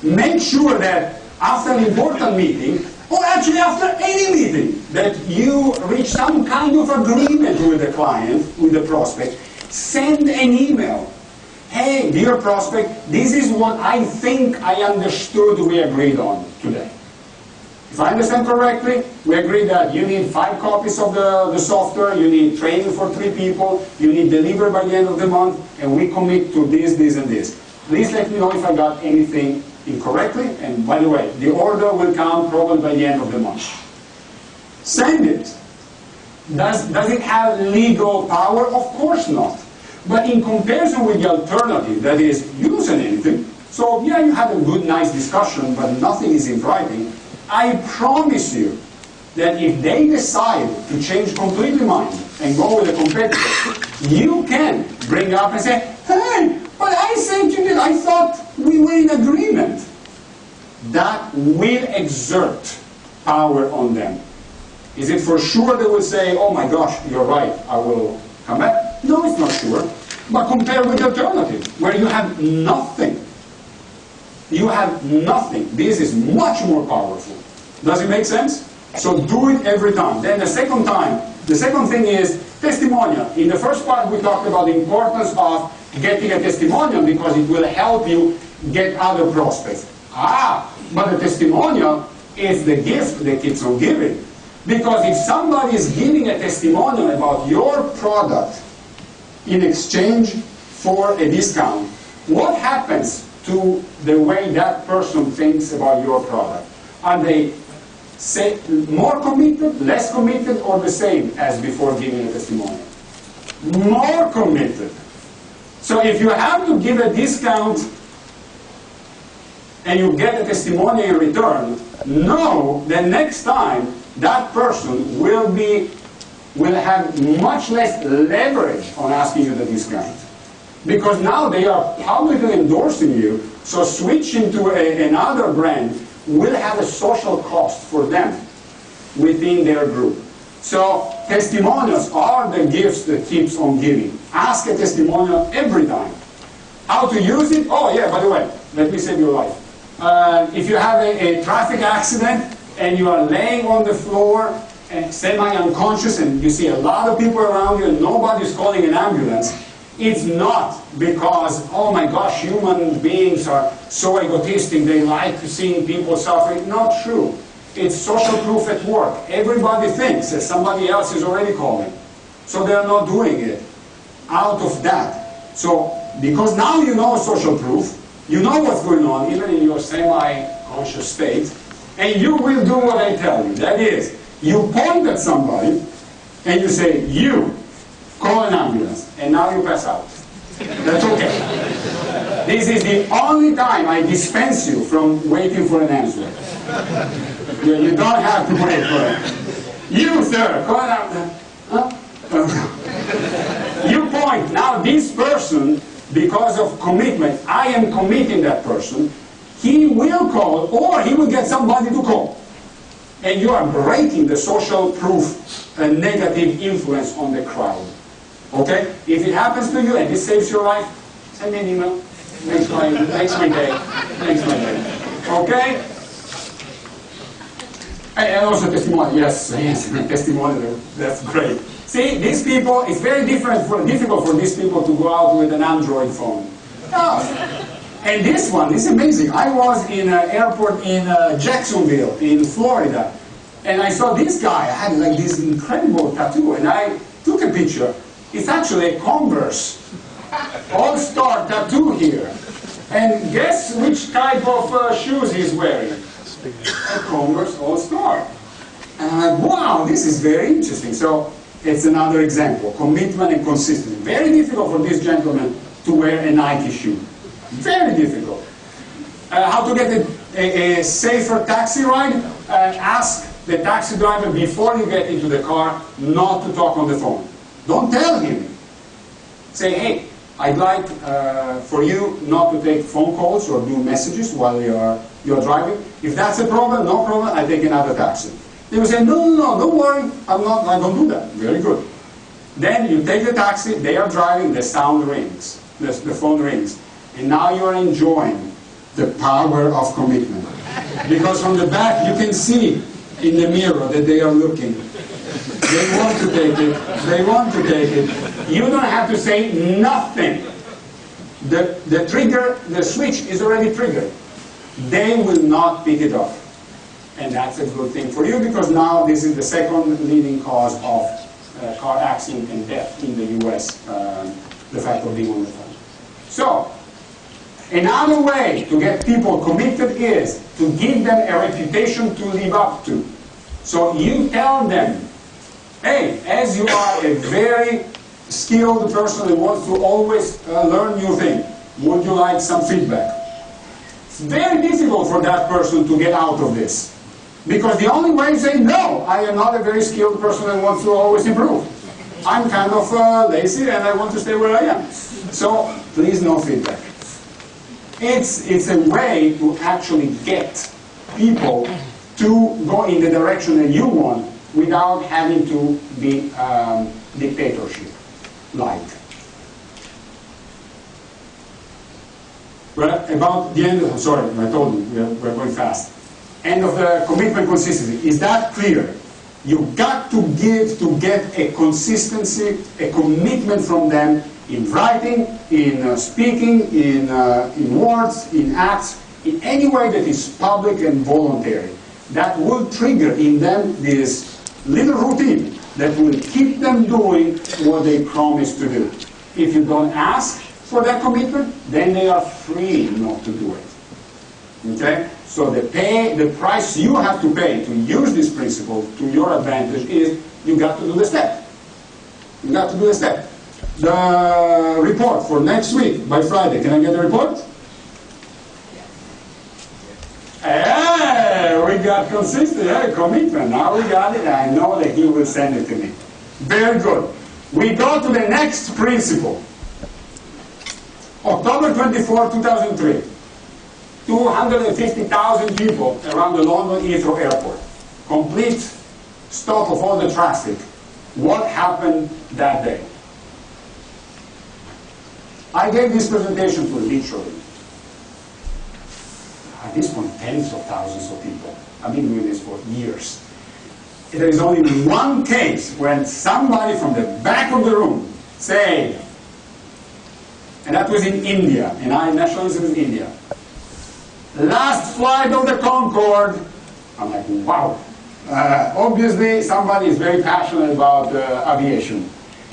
make sure that after an important meeting, or actually after any meeting, that you reach some kind of agreement with the client, with the prospect. Send an email. Hey, dear prospect, this is what I think I understood we agreed on today. If I understand correctly, we agreed that you need 5 copies of the software, you need training for 3 people, you need delivery by the end of the month, and we commit to this, this, and this. Please let me know if I got anything incorrectly, and by the way, the order will come probably by the end of the month. Send it. Does it have legal power? Of course not. But in comparison with the alternative, that is, you don't send anything, so yeah, you have a good, nice discussion, but nothing is in writing, I promise you that if they decide to change completely mind and go with a competitor, you can bring up and say, hey, but I sent you this, I thought we were in agreement. That will exert power on them. Is it for sure they will say, oh my gosh, you're right, I will come back? No, it's not sure. But compare with the alternative, where you have nothing. You have nothing. This is much more powerful. Does it make sense? So do it every time. Then the second thing is testimonial. In the first part, we talked about the importance of getting a testimonial because it will help you get other prospects. But the testimonial is the gift that keeps on giving. Because if somebody is giving a testimonial about your product in exchange for a discount, what happens to the way that person thinks about your product? Are they more committed, less committed, or the same as before giving a testimonial? More committed. So if you have to give a discount and you get a testimonial in return, know that next time that person will have much less leverage on asking you the discount. Because now they are publicly endorsing you, so switching to another brand will have a social cost for them within their group. So testimonials are the gifts that keeps on giving. Ask a testimonial every time. How to use it? Oh yeah, by the way, let me save your life. If you have a traffic accident and you are laying on the floor and semi-unconscious and you see a lot of people around you and nobody's calling an ambulance, it's not because, oh my gosh, human beings are so egotistic, they like seeing people suffering. Not true. It's social proof at work. Everybody thinks that somebody else is already calling. So they're not doing it out of that. So, because now you know social proof, you know what's going on, even in your semi-conscious state, and you will do what I tell you. That is, you point at somebody, and you say, you, call an ambulance, and now you pass out. That's okay. This is the only time I dispense you from waiting for an answer. You don't have to wait for it. You, sir, call an ambulance. Huh? You point. Now this person, because of commitment, I am committing that person, he will call, or he will get somebody to call. and you are breaking the social proof and negative influence on the crowd. Okay? If it happens to you and it saves your life, send me an email. Makes my day. Makes my day. Okay? And also testimonial. Yes, testimonial. That's great. See, these people, it's very difficult for these people to go out with an Android phone. No. And this one, this is amazing. I was in an airport in Jacksonville, in Florida, and I saw this guy. I had like this incredible tattoo, and I took a picture. It's actually a Converse All-Star tattoo here. And guess which type of shoes he's wearing? A Converse All-Star. And I'm like, wow, this is very interesting. So it's another example, commitment and consistency. Very difficult for this gentleman to wear a Nike shoe. Very difficult. How to get a safer taxi ride? Ask the taxi driver before you get into the car not to talk on the phone. Don't tell him. Say, hey, I'd like for you not to take phone calls or do messages while you're driving. If that's a problem, no problem, I take another taxi. They will say, no, don't worry, I don't do that. Very good. Then you take the taxi, they are driving, the sound rings, the phone rings. And now you're enjoying the power of commitment. Because from the back you can see in the mirror that they are looking. They want to take it. They want to take it. You don't have to say nothing. The trigger, the switch is already triggered. They will not pick it up. And that's a good thing for you because now this is the second leading cause of car accident and death in the US, the fact of being on the phone. So, another way to get people committed is to give them a reputation to live up to. So you tell them, hey, as you are a very skilled person who wants to always learn new things, would you like some feedback? It's very difficult for that person to get out of this. Because the only way is say, no, I am not a very skilled person and wants to always improve. I'm kind of lazy and I want to stay where I am. So please no feedback. It's a way to actually get people to go in the direction that you want without having to be dictatorship-like. Well, about the end, sorry, I told you, we're going fast. End of the commitment consistency. Is that clear? You've got to give to get a consistency, a commitment from them in writing, in speaking, in words, in acts, in any way that is public and voluntary. That will trigger in them this little routine that will keep them doing what they promised to do. If you don't ask for that commitment, then they are free not to do it. Okay? So the price you have to pay to use this principle to your advantage is you got to do the step. You got to do the step. The report for next week by Friday. Can I get the report? Hey, we got consistency, commitment. Now we got it. I know that he will send it to me. Very good. We go to the next principle. October 24, 2003. 250,000 people around the London Heathrow Airport. Complete stop of all the traffic. What happened that day? I gave this presentation to literally, at this point, tens of thousands of people. I've been doing this for years. There is only one case when somebody from the back of the room said, and that was in India, and I nationalism in India. Last flight of the Concorde. I'm like, wow. Obviously, somebody is very passionate about aviation.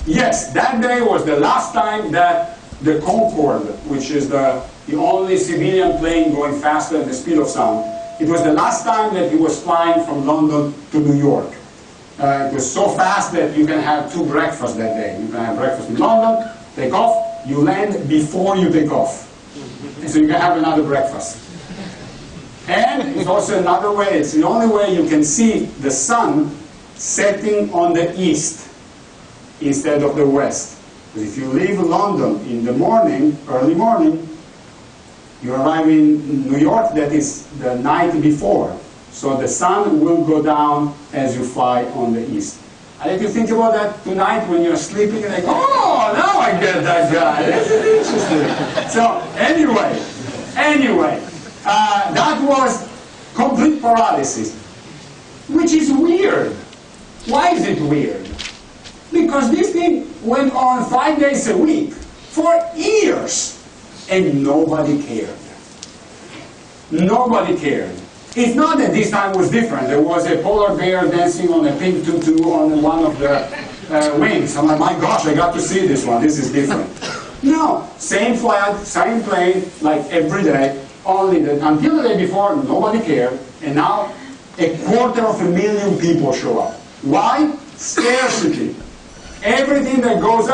Yes, that day was the last time that the Concorde, which is the only civilian plane going faster than the speed of sound, it was the last time that he was flying from London to New York. It was so fast that you can have 2 breakfasts that day. You can have breakfast in London, take off, you land before you take off. And so you can have another breakfast. And it's also another way, it's the only way you can see the sun setting on the east instead of the west. Because if you leave London in the morning, early morning, you arrive in New York, that is the night before. So the sun will go down as you fly on the east. I let you think about that tonight when you're sleeping, and like, oh, now I get that guy. This is interesting. So anyway, that was complete paralysis, which is weird. Why is it weird? Because this thing went on 5 days a week for years, and nobody cared. Nobody cared. It's not that this time was different. There was a polar bear dancing on a pink tutu on one of the wings. I'm like, my gosh, I got to see this one. This is different. No, same flight, same plane, like every day. Only that until the day before, nobody cared. And now, 250,000 people show up. Why? Scarcity. Everything that goes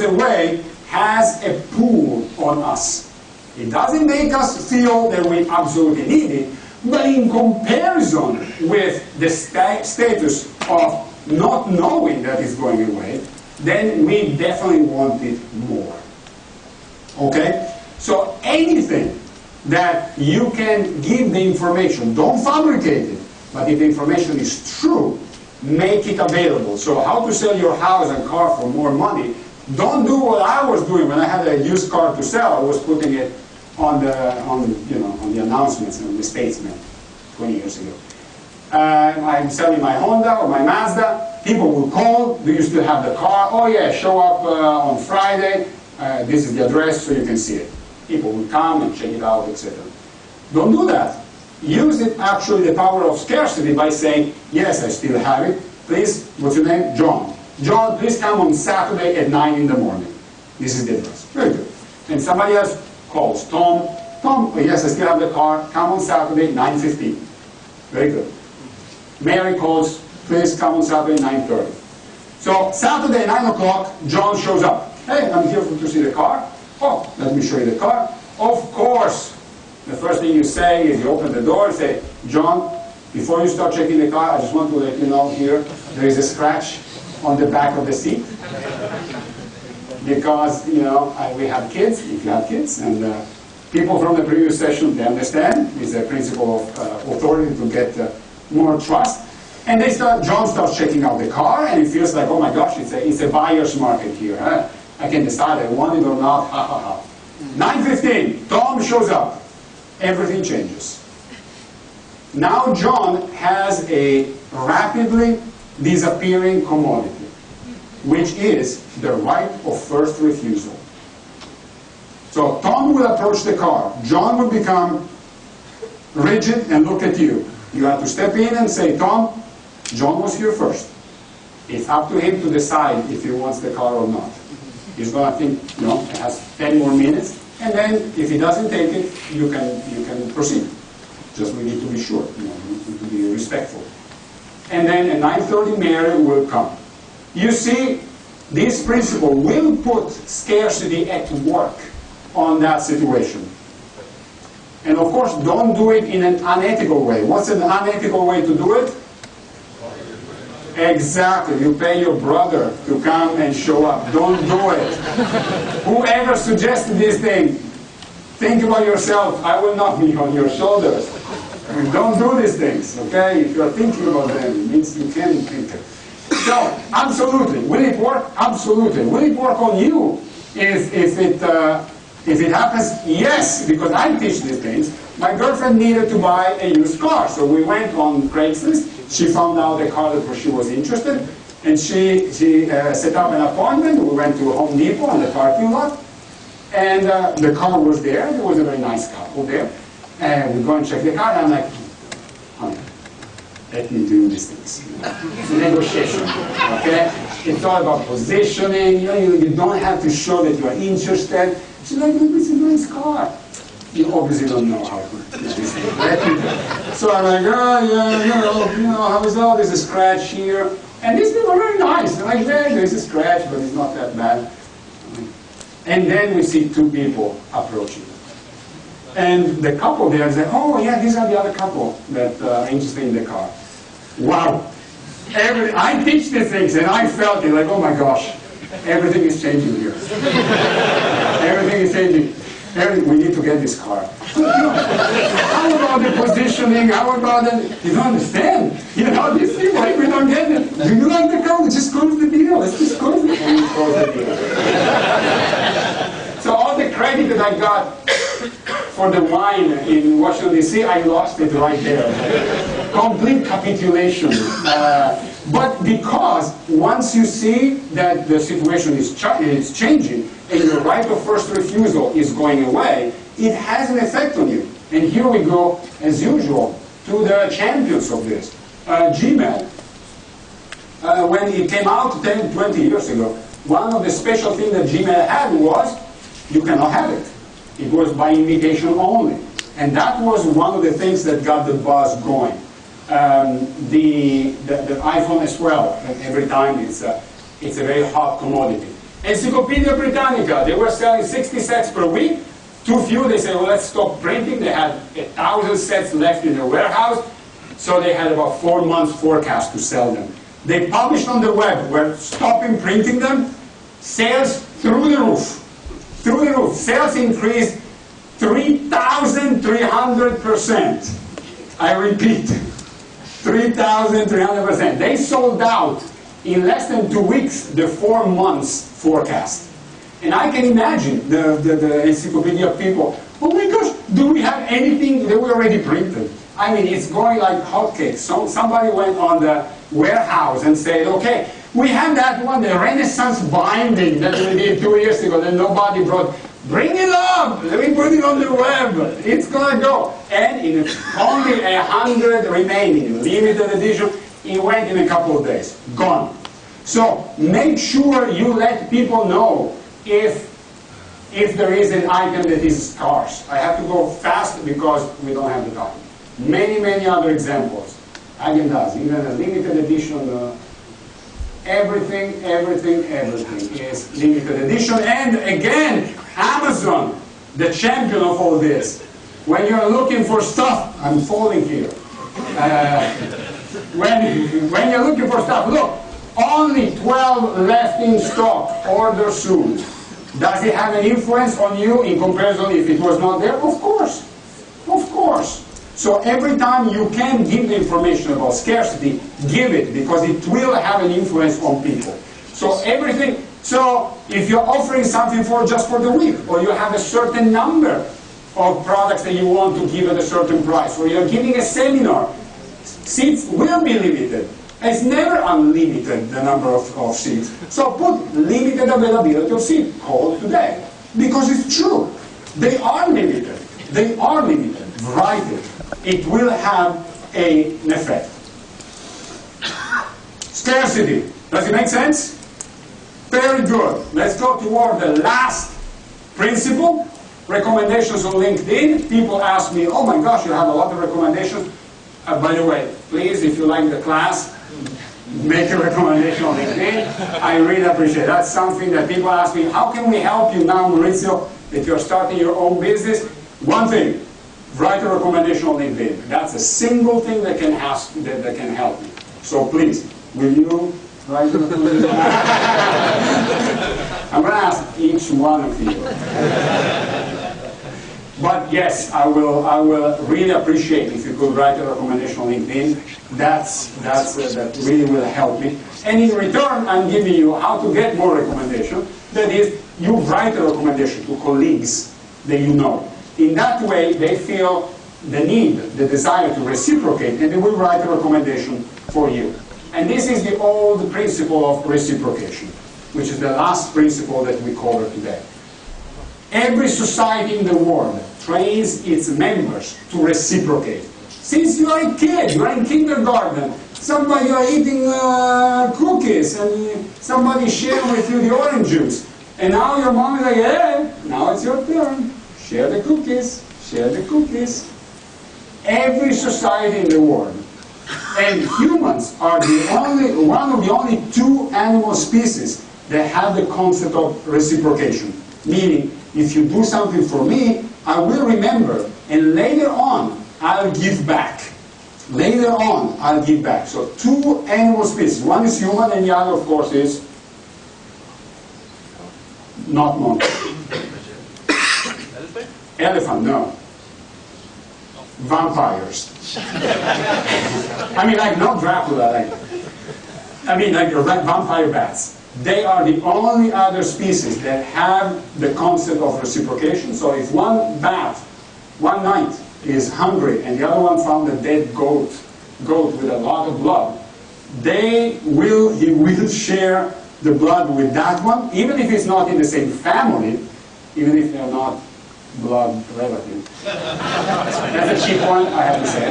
away, has a pull on us. It doesn't make us feel that we absolutely need it, but in comparison with the status of not knowing that it's going away, then we definitely want it more. Okay? So anything that you can give the information, don't fabricate it, but if the information is true, make it available. So how to sell your house and car for more money, don't do what I was doing when I had a used car to sell. I was putting it on the announcements in the Statesman 20 years ago. I'm selling my Honda or my Mazda. People will call, do you still have the car? Oh yeah, show up on Friday. This is the address so you can see it. People will come and check it out, etc. Don't do that. Use it, actually, the power of scarcity by saying, yes, I still have it. Please, what's your name? John. John, please come on Saturday at 9 in the morning. This is the address. Very good. And somebody else calls, Tom. Tom, oh, yes, I still have the car. Come on Saturday, 9:15. Very good. Mary calls, please come on Saturday, 9:30. So Saturday, 9 o'clock, John shows up. Hey, I'm here to see the car. Oh, let me show you the car. Of course, the first thing you say is you open the door and say, John, before you start checking the car, I just want to let you know here, there is a scratch on the back of the seat. Because, we have kids, if you have kids, and people from the previous session, they understand. It's a principle of authority to get more trust. And John starts checking out the car, and he feels like, oh my gosh, it's a buyer's market here. Huh? I can decide I want it or not, ha ha ha. 9:15, Tom shows up. Everything changes. Now John has a rapidly disappearing commodity, which is the right of first refusal. So Tom will approach the car. John will become rigid and look at you. You have to step in and say, Tom, John was here first. It's up to him to decide if he wants the car or not. He's going to think, it has 10 more minutes, and then if he doesn't take it, you can proceed. Just we need to be sure, we need to be respectful. And then at 9:30, Mary will come. You see, this principle will put scarcity at work on that situation. And of course, don't do it in an unethical way. What's an unethical way to do it? Exactly. You pay your brother to come and show up. Don't do it. Whoever suggested this thing, think about yourself. I will not be on your shoulders. Don't do these things, okay? If you're thinking about them, it means you can think it. So, absolutely. Will it work? Absolutely. Will it work on you if it happens? Yes, because I teach these things. My girlfriend needed to buy a used car, so we went on Craigslist. She found out the car that she was interested, and she set up an appointment. We went to Home Depot on the parking lot, and the car was there. There was a very nice couple there. And we go and check the car, and I'm like, honey, let me do these things. It's a negotiation, okay? It's all about positioning. You don't have to show that you are interested. She's like, this is a nice car. You obviously don't know how to do this thing. So I'm like, how is all? There's a scratch here. And these people are very nice. They're like, there's a scratch, but it's not that bad. And then we see two people approaching. And the couple there say, oh yeah, these are the other couple that are interested in the car. Wow. I teach these things, and I felt it like, oh my gosh, everything is changing here. Everything is changing. Eric, we need to get this car. How about the positioning? How about the... You don't understand. You know, these people, if we don't get it, do you like the car? We just close the deal. Let's just close the deal. So all the credit that I got for the wine in Washington, D.C., I lost it right there. Complete capitulation. But because once you see that the situation is changing and your right of first refusal is going away, it has an effect on you. And here we go, as usual, to the champions of this. Gmail. When it came out 10, 20 years ago, one of the special things that Gmail had was you cannot have it. It was by invitation only. And that was one of the things that got the buzz going. The iPhone as well, every time it's a very hot commodity. Encyclopedia Britannica, they were selling 60 sets per week. Too few, they said, well, let's stop printing. They had 1,000 sets left in their warehouse, so they had about 4 months forecast to sell them. They published on the web, we're stopping printing them. Sales through the roof. Through the roof. Sales increased 3,300%. I repeat, 3,300%. They sold out in less than 2 weeks the 4 months forecast. And I can imagine the encyclopedia people, oh my gosh, do we have anything that we already printed? I mean, it's going like hotcakes. So somebody went on the warehouse and said, okay, we have that one, the Renaissance binding that we did 2 years ago that nobody brought. Bring it up! Let me put it on the web. It's gonna go. And in only 100 remaining, limited edition, it went in a couple of days. Gone. So make sure you let people know if there is an item that is scarce. I have to go fast because we don't have the time. Many, many other examples. Häagen-Dazs, even a limited edition. Everything is limited edition. And again, Amazon, the champion of all this. When you're looking for stuff, I'm falling here. When you're looking for stuff, look, only 12 left in stock, order soon. Does it have an influence on you in comparison if it was not there? Of course. Of course. So every time you can give the information about scarcity, give it, because it will have an influence on people. So everything, so if you're offering something just for the week, or you have a certain number of products that you want to give at a certain price, or you're giving a seminar, seats will be limited. It's never unlimited, the number of seats. So put limited availability of seats. Call today. Because it's true. They are limited. They are limited. Write it. It will have an effect. Scarcity. Does it make sense? Very good. Let's go toward the last principle. Recommendations on LinkedIn. People ask me, oh my gosh, you have a lot of recommendations. By the way, please, if you like the class, make a recommendation on LinkedIn. I really appreciate it. That's something that people ask me, how can we help you now, Maurizio, if you're starting your own business? One thing, write a recommendation on LinkedIn. That's a single thing that can help you. So please, will you write a recommendation? I'm going to ask each one of you. But yes, I will really appreciate if you could write a recommendation on LinkedIn. That really will help me. And in return, I'm giving you how to get more recommendations. That is, you write a recommendation to colleagues that you know. In that way, they feel the need, the desire to reciprocate, and they will write a recommendation for you. And this is the old principle of reciprocation, which is the last principle that we cover today. Every society in the world trains its members to reciprocate. Since you are a kid, you are in kindergarten, you are eating cookies, and somebody shared with you the orange juice. And now your mom is like, hey, now it's your turn. Share the cookies, share the cookies. Every society in the world. And humans are one of the only 2 animal species that have the concept of reciprocation. Meaning, if you do something for me, I will remember, and later on, I'll give back. Later on, I'll give back. So 2 animal species. One is human, and the other, of course, is not monkey. Elephant? Elephant, no. Vampires. I mean, like, not Dracula, like, I mean, like vampire bats. They are the only other species that have the concept of reciprocation. So if one bat, one night, is hungry and the other one found a dead goat with a lot of blood, he will share the blood with that one, even if it's not in the same family, even if they're not blood relatives. That's a cheap one, I have to say.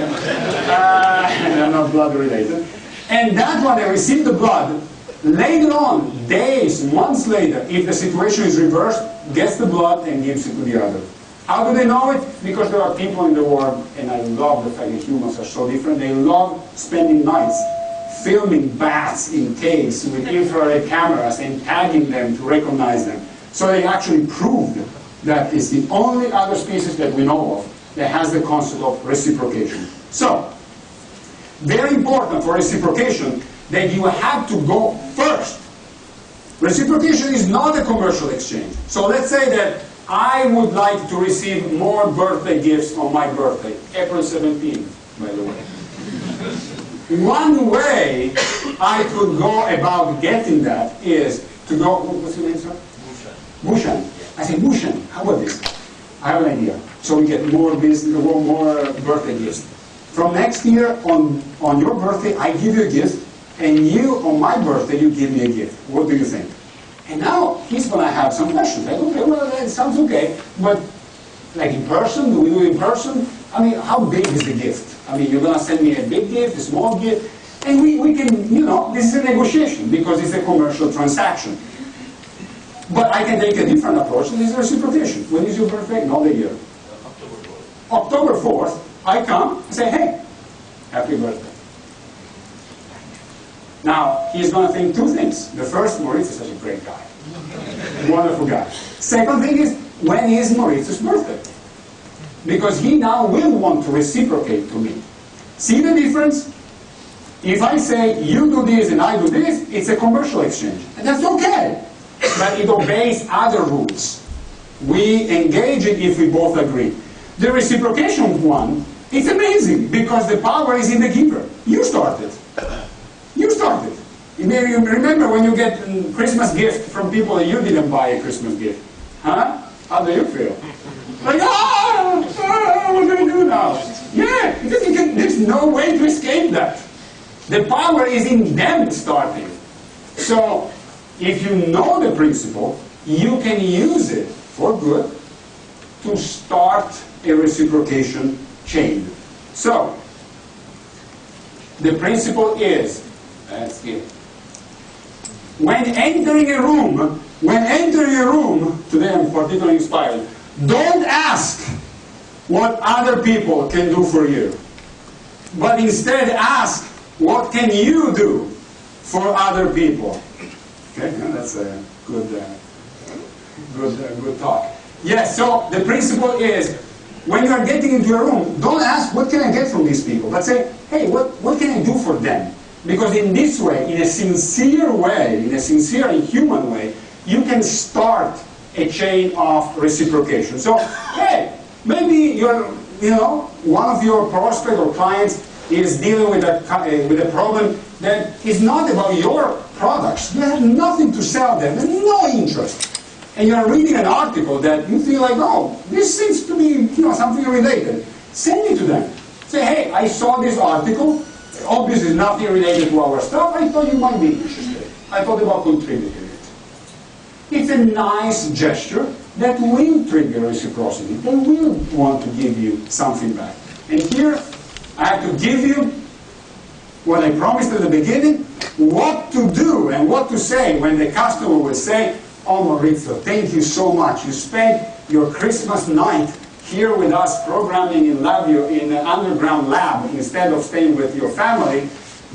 They're not blood related. And that one that received the blood, later on, days, months later, if the situation is reversed, gets the blood and gives it to the other. How do they know it? Because there are people in the world, and I love the fact that humans are so different, they love spending nights filming bats in caves with infrared cameras and tagging them to recognize them. So they actually proved that it's the only other species that we know of that has the concept of reciprocation. So, very important for reciprocation that you have to go first. Reciprocation is not a commercial exchange. So let's say that I would like to receive more birthday gifts on my birthday, April 17th, by the way. One way I could go about getting that is to go, what's your name, sir? Bushan. I say, Bushan, how about this? I have an idea. So we get more birthday gifts. From next year, on your birthday, I give you a gift, and you, on my birthday, you give me a gift. What do you think? And now, he's going to have some questions. Like, okay, well, that sounds okay, but like in person, do we do it in person? I mean, how big is the gift? I mean, you're going to send me a big gift, a small gift, and we can, this is a negotiation because it's a commercial transaction. But I can take a different approach, and this is reciprocation. When is your birthday? Not a year. October 4th, I come and say, hey, happy birthday. Now, he's going to think two things. The first, Maurizio is such a great guy. Wonderful guy. Second thing is, when is Maurizio's birthday? Because he now will want to reciprocate to me. See the difference? If I say, you do this and I do this, it's a commercial exchange. And that's okay. But it obeys other rules. We engage it if we both agree. The reciprocation one, it's amazing because the power is in the giver. You started. You started. You remember when you get a Christmas gift from people that you didn't buy a Christmas gift? Huh? How do you feel? Like, what are we going to do now? Yeah, there's no way to escape that. The power is in them starting. So, if you know the principle, you can use it for good to start a reciprocation chain. So, the principle is, let's see, when entering a room, today I'm particularly inspired, don't ask what other people can do for you, but instead ask, what can you do for other people? Okay, that's a good talk. Yes, so the principle is, when you are getting into a room, don't ask, what can I get from these people? But say, hey, what can I do for them? Because in this way, in a sincere way, in a sincere and human way, you can start a chain of reciprocation. So, hey, maybe one of your prospect or clients is dealing with a problem that is not about your products. You have nothing to sell them, there's no interest. And you're reading an article that you feel like, oh, this seems to be something related. Send it to them. Say, hey, I saw this article. Obviously, nothing related to our stuff. I thought you might be interested. I thought about contributing it. It's a nice gesture that will trigger reciprocity. They will want to give you something back. And here, I have to give you what I promised at the beginning, what to do and what to say when the customer will say, oh, Maurizio, thank you so much. You spent your Christmas night here with us programming in LabVIEW in an underground lab instead of staying with your family.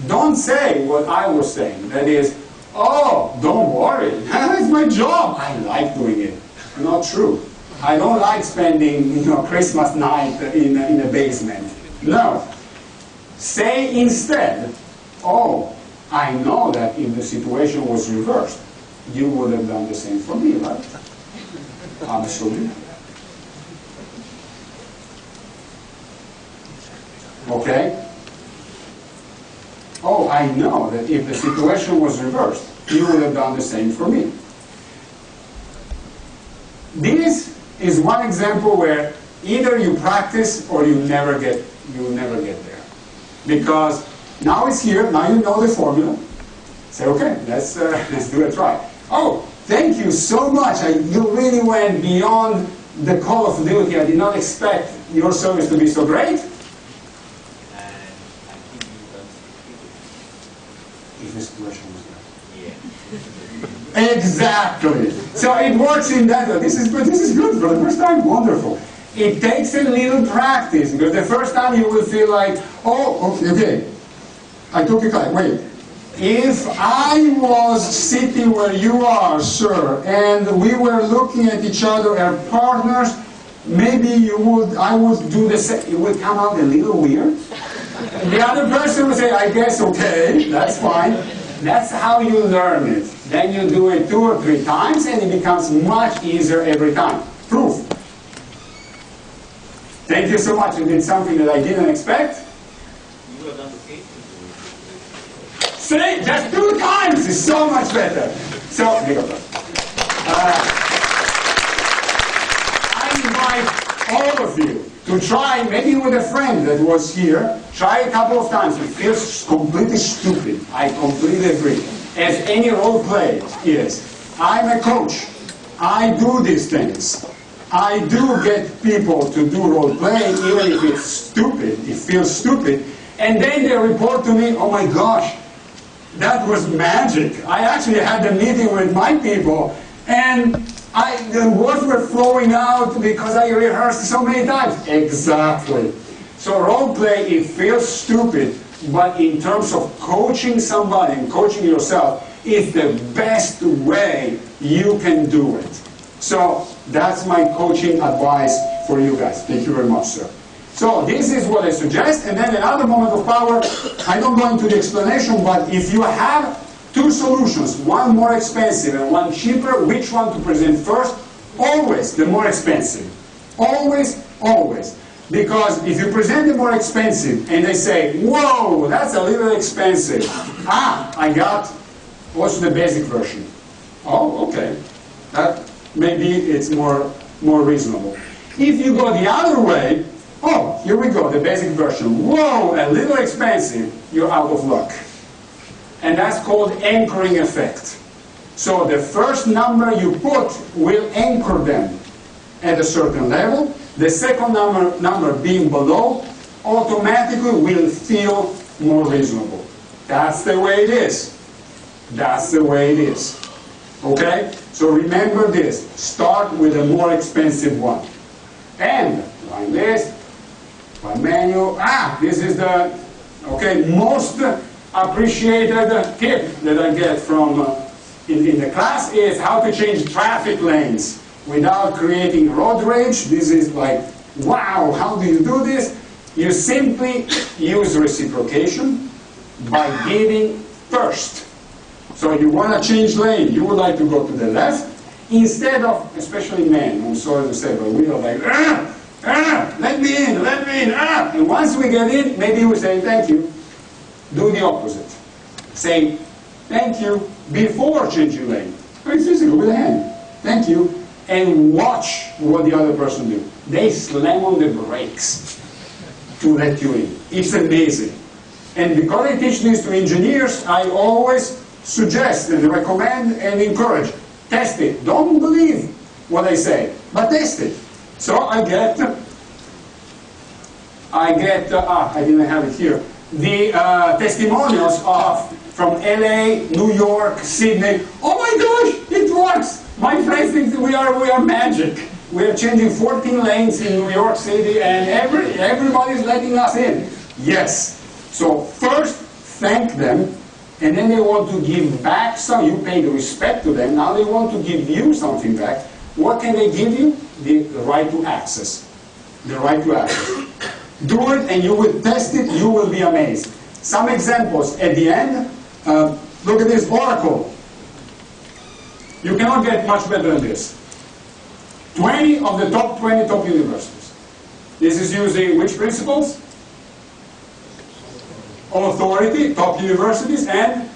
Don't say what I was saying. That is, oh, don't worry. It's my job. I like doing it. Not true. I don't like spending Christmas night in a basement. No. Say instead, oh, I know that if the situation was reversed, you would have done the same for me, right? Absolutely. Okay? Oh, I know that if the situation was reversed, you would have done the same for me. This is one example where either you practice or you never get there. Because now it's here, now you know the formula. Say, okay, let's do a try. Oh, thank you so much. You really went beyond the call of duty. I did not expect your service to be so great. If the situation was right. Exactly. So it works in that way. This is good. This is good for the first time. Wonderful. It takes a little practice because the first time you will feel like, oh, okay. I took a class. Wait. If I was sitting where you are, sir, and we were looking at each other as partners, maybe I would do the same. It would come out a little weird. The other person would say, I guess, okay, that's fine. That's how you learn it. Then you do it 2 or 3 times, and it becomes much easier every time. Proof. Thank you so much. You did something that I didn't expect. You have done the same thing. See, just 2 times is so much better. So, I invite all of you to try, maybe with a friend that was here, try a couple of times. It feels completely stupid. I completely agree. As any role play is. I'm a coach. I do these things. I do get people to do role play, even if it's stupid, it feels stupid. And then they report to me, oh my gosh, that was magic. I actually had a meeting with my people, and the words were flowing out because I rehearsed so many times. Exactly. So role play, it feels stupid, but in terms of coaching somebody and coaching yourself, it's the best way you can do it. So that's my coaching advice for you guys. Thank you very much, sir. So this is what I suggest, and then another moment of power. I don't go into the explanation, but if you have 2 solutions, one more expensive and one cheaper, which one to present first? Always the more expensive. Always, always. Because if you present the more expensive and they say, whoa, that's a little expensive. I got what's the basic version. Oh, okay. Maybe it's more reasonable. If you go the other way, oh, here we go, the basic version. Whoa, a little expensive, you're out of luck. And that's called anchoring effect. So the first number you put will anchor them at a certain level. The second number being below automatically will feel more reasonable. That's the way it is. That's the way it is. Okay? So remember this. Start with a more expensive one. And like this, by menu, this is the most appreciated tip that I get from in the class is how to change traffic lanes without creating road rage. This is like, wow, how do you do this? You simply use reciprocation by giving first. So you want to change lane, you would like to go to the left, instead of, especially men, I'm sorry to say, but we are like, let me in, And once we get in, maybe we say, thank you. Do the opposite. Say, thank you, before changing lane. Very physical, with a hand. Thank you. And watch what the other person do. They slam on the brakes to let you in. It's amazing. And because I teach this to engineers, I always suggest and recommend and encourage. Test it. Don't believe what I say, but test it. So I didn't have it here. The testimonials from LA, New York, Sydney. Oh my gosh, it works! My friends think that we are magic. We are changing 14 lanes in New York City, and everybody's letting us in. Yes. So first, thank them, and then they want to give back. So you pay the respect to them. Now they want to give you something back. What can they give you? The right to access. The right to access. Do it, and you will test it. You will be amazed. Some examples at the end. Look at this Oracle. You cannot get much better than this. 20 of the top 20 top universities. This is using which principles? authority, top universities, and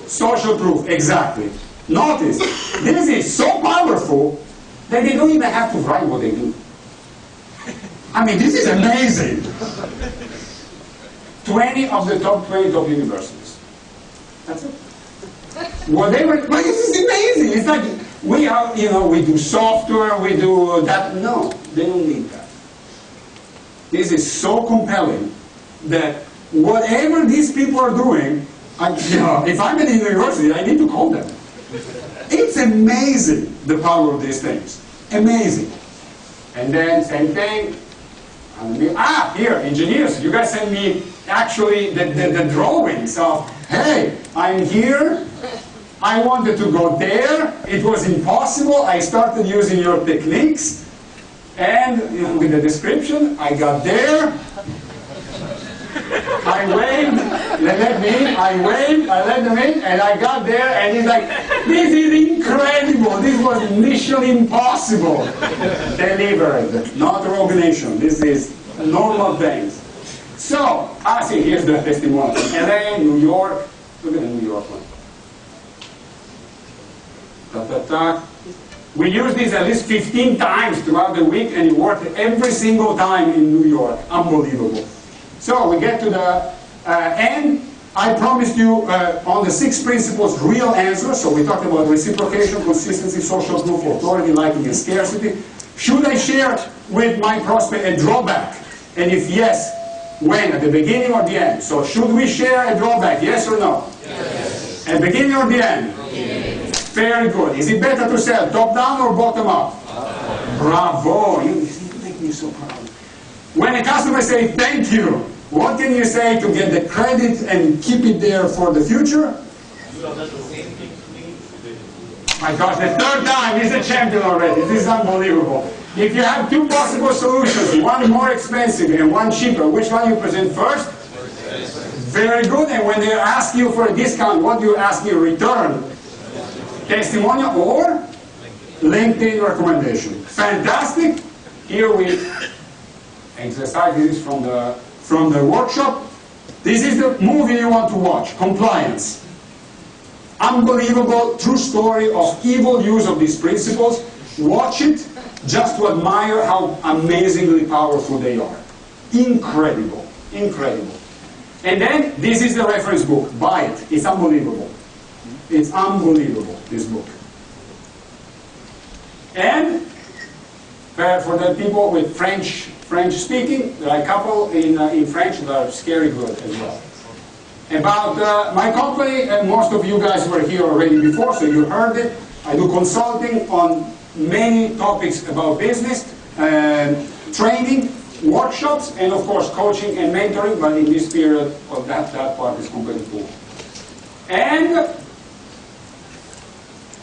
social proof, exactly. Notice, this is so powerful that they don't even have to write what they do. I mean, this is amazing. 20 of the top 20 top universities. That's it. Whatever, but this is amazing. It's like, we are, you know, we do software, we do that. No, they don't need that. This is so compelling that whatever these people are doing, you know, if I'm in a university, I need to call them. It's amazing, the power of these things. Amazing. And then, same thing. Here, engineers, you guys send me actually the drawings of, hey, I'm here, I wanted to go there, it was impossible, I started using your techniques, and you know, with the description, I got there, I waved, they let me in, I waved, I let them in, and I got there, and it's like, this is incredible, this was mission impossible. Delivered, not Rogue Nation, this is normal things. So, see, here's the testimonial. LA, New York, look at the New York one. We used this at least 15 times throughout the week, and it worked every single time in New York. Unbelievable. So we get to the end. I promised you on the 6 principles real answers. So we talked about reciprocation, consistency, social proof, authority, liking, and scarcity. Should I share with my prospect a drawback? And if yes, when? At the beginning or the end? So should we share a drawback? Yes or no? Yes. At the beginning or the end? Yes. Very good. Is it better to sell top down or bottom up? Bravo. You make me so proud. When a customer says thank you, what can you say to get the credit and keep it there for the future? My gosh, the 3rd time, he's a champion already. This is unbelievable. If you have 2 possible solutions, one more expensive and one cheaper, which one you present first? Very good. And when they ask you for a discount, what do you ask in return? Testimonial or LinkedIn recommendation. Fantastic. Here we exercise. This is from the workshop. This is the movie you want to watch. Compliance. Unbelievable true story of evil use of these principles. Watch it just to admire how amazingly powerful they are. Incredible. Incredible. And then this is the reference book. Buy it. It's unbelievable. It's unbelievable, this book. And for the people with French speaking, there are a couple in French that are scary good as well. About my company, and most of you guys were here already before, so you heard it. I do consulting on many topics about business, training, workshops, and of course coaching and mentoring, but in this period, that part is completely full. And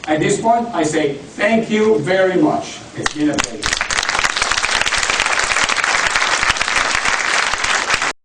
at this point, I say thank you very much. It's been a pleasure.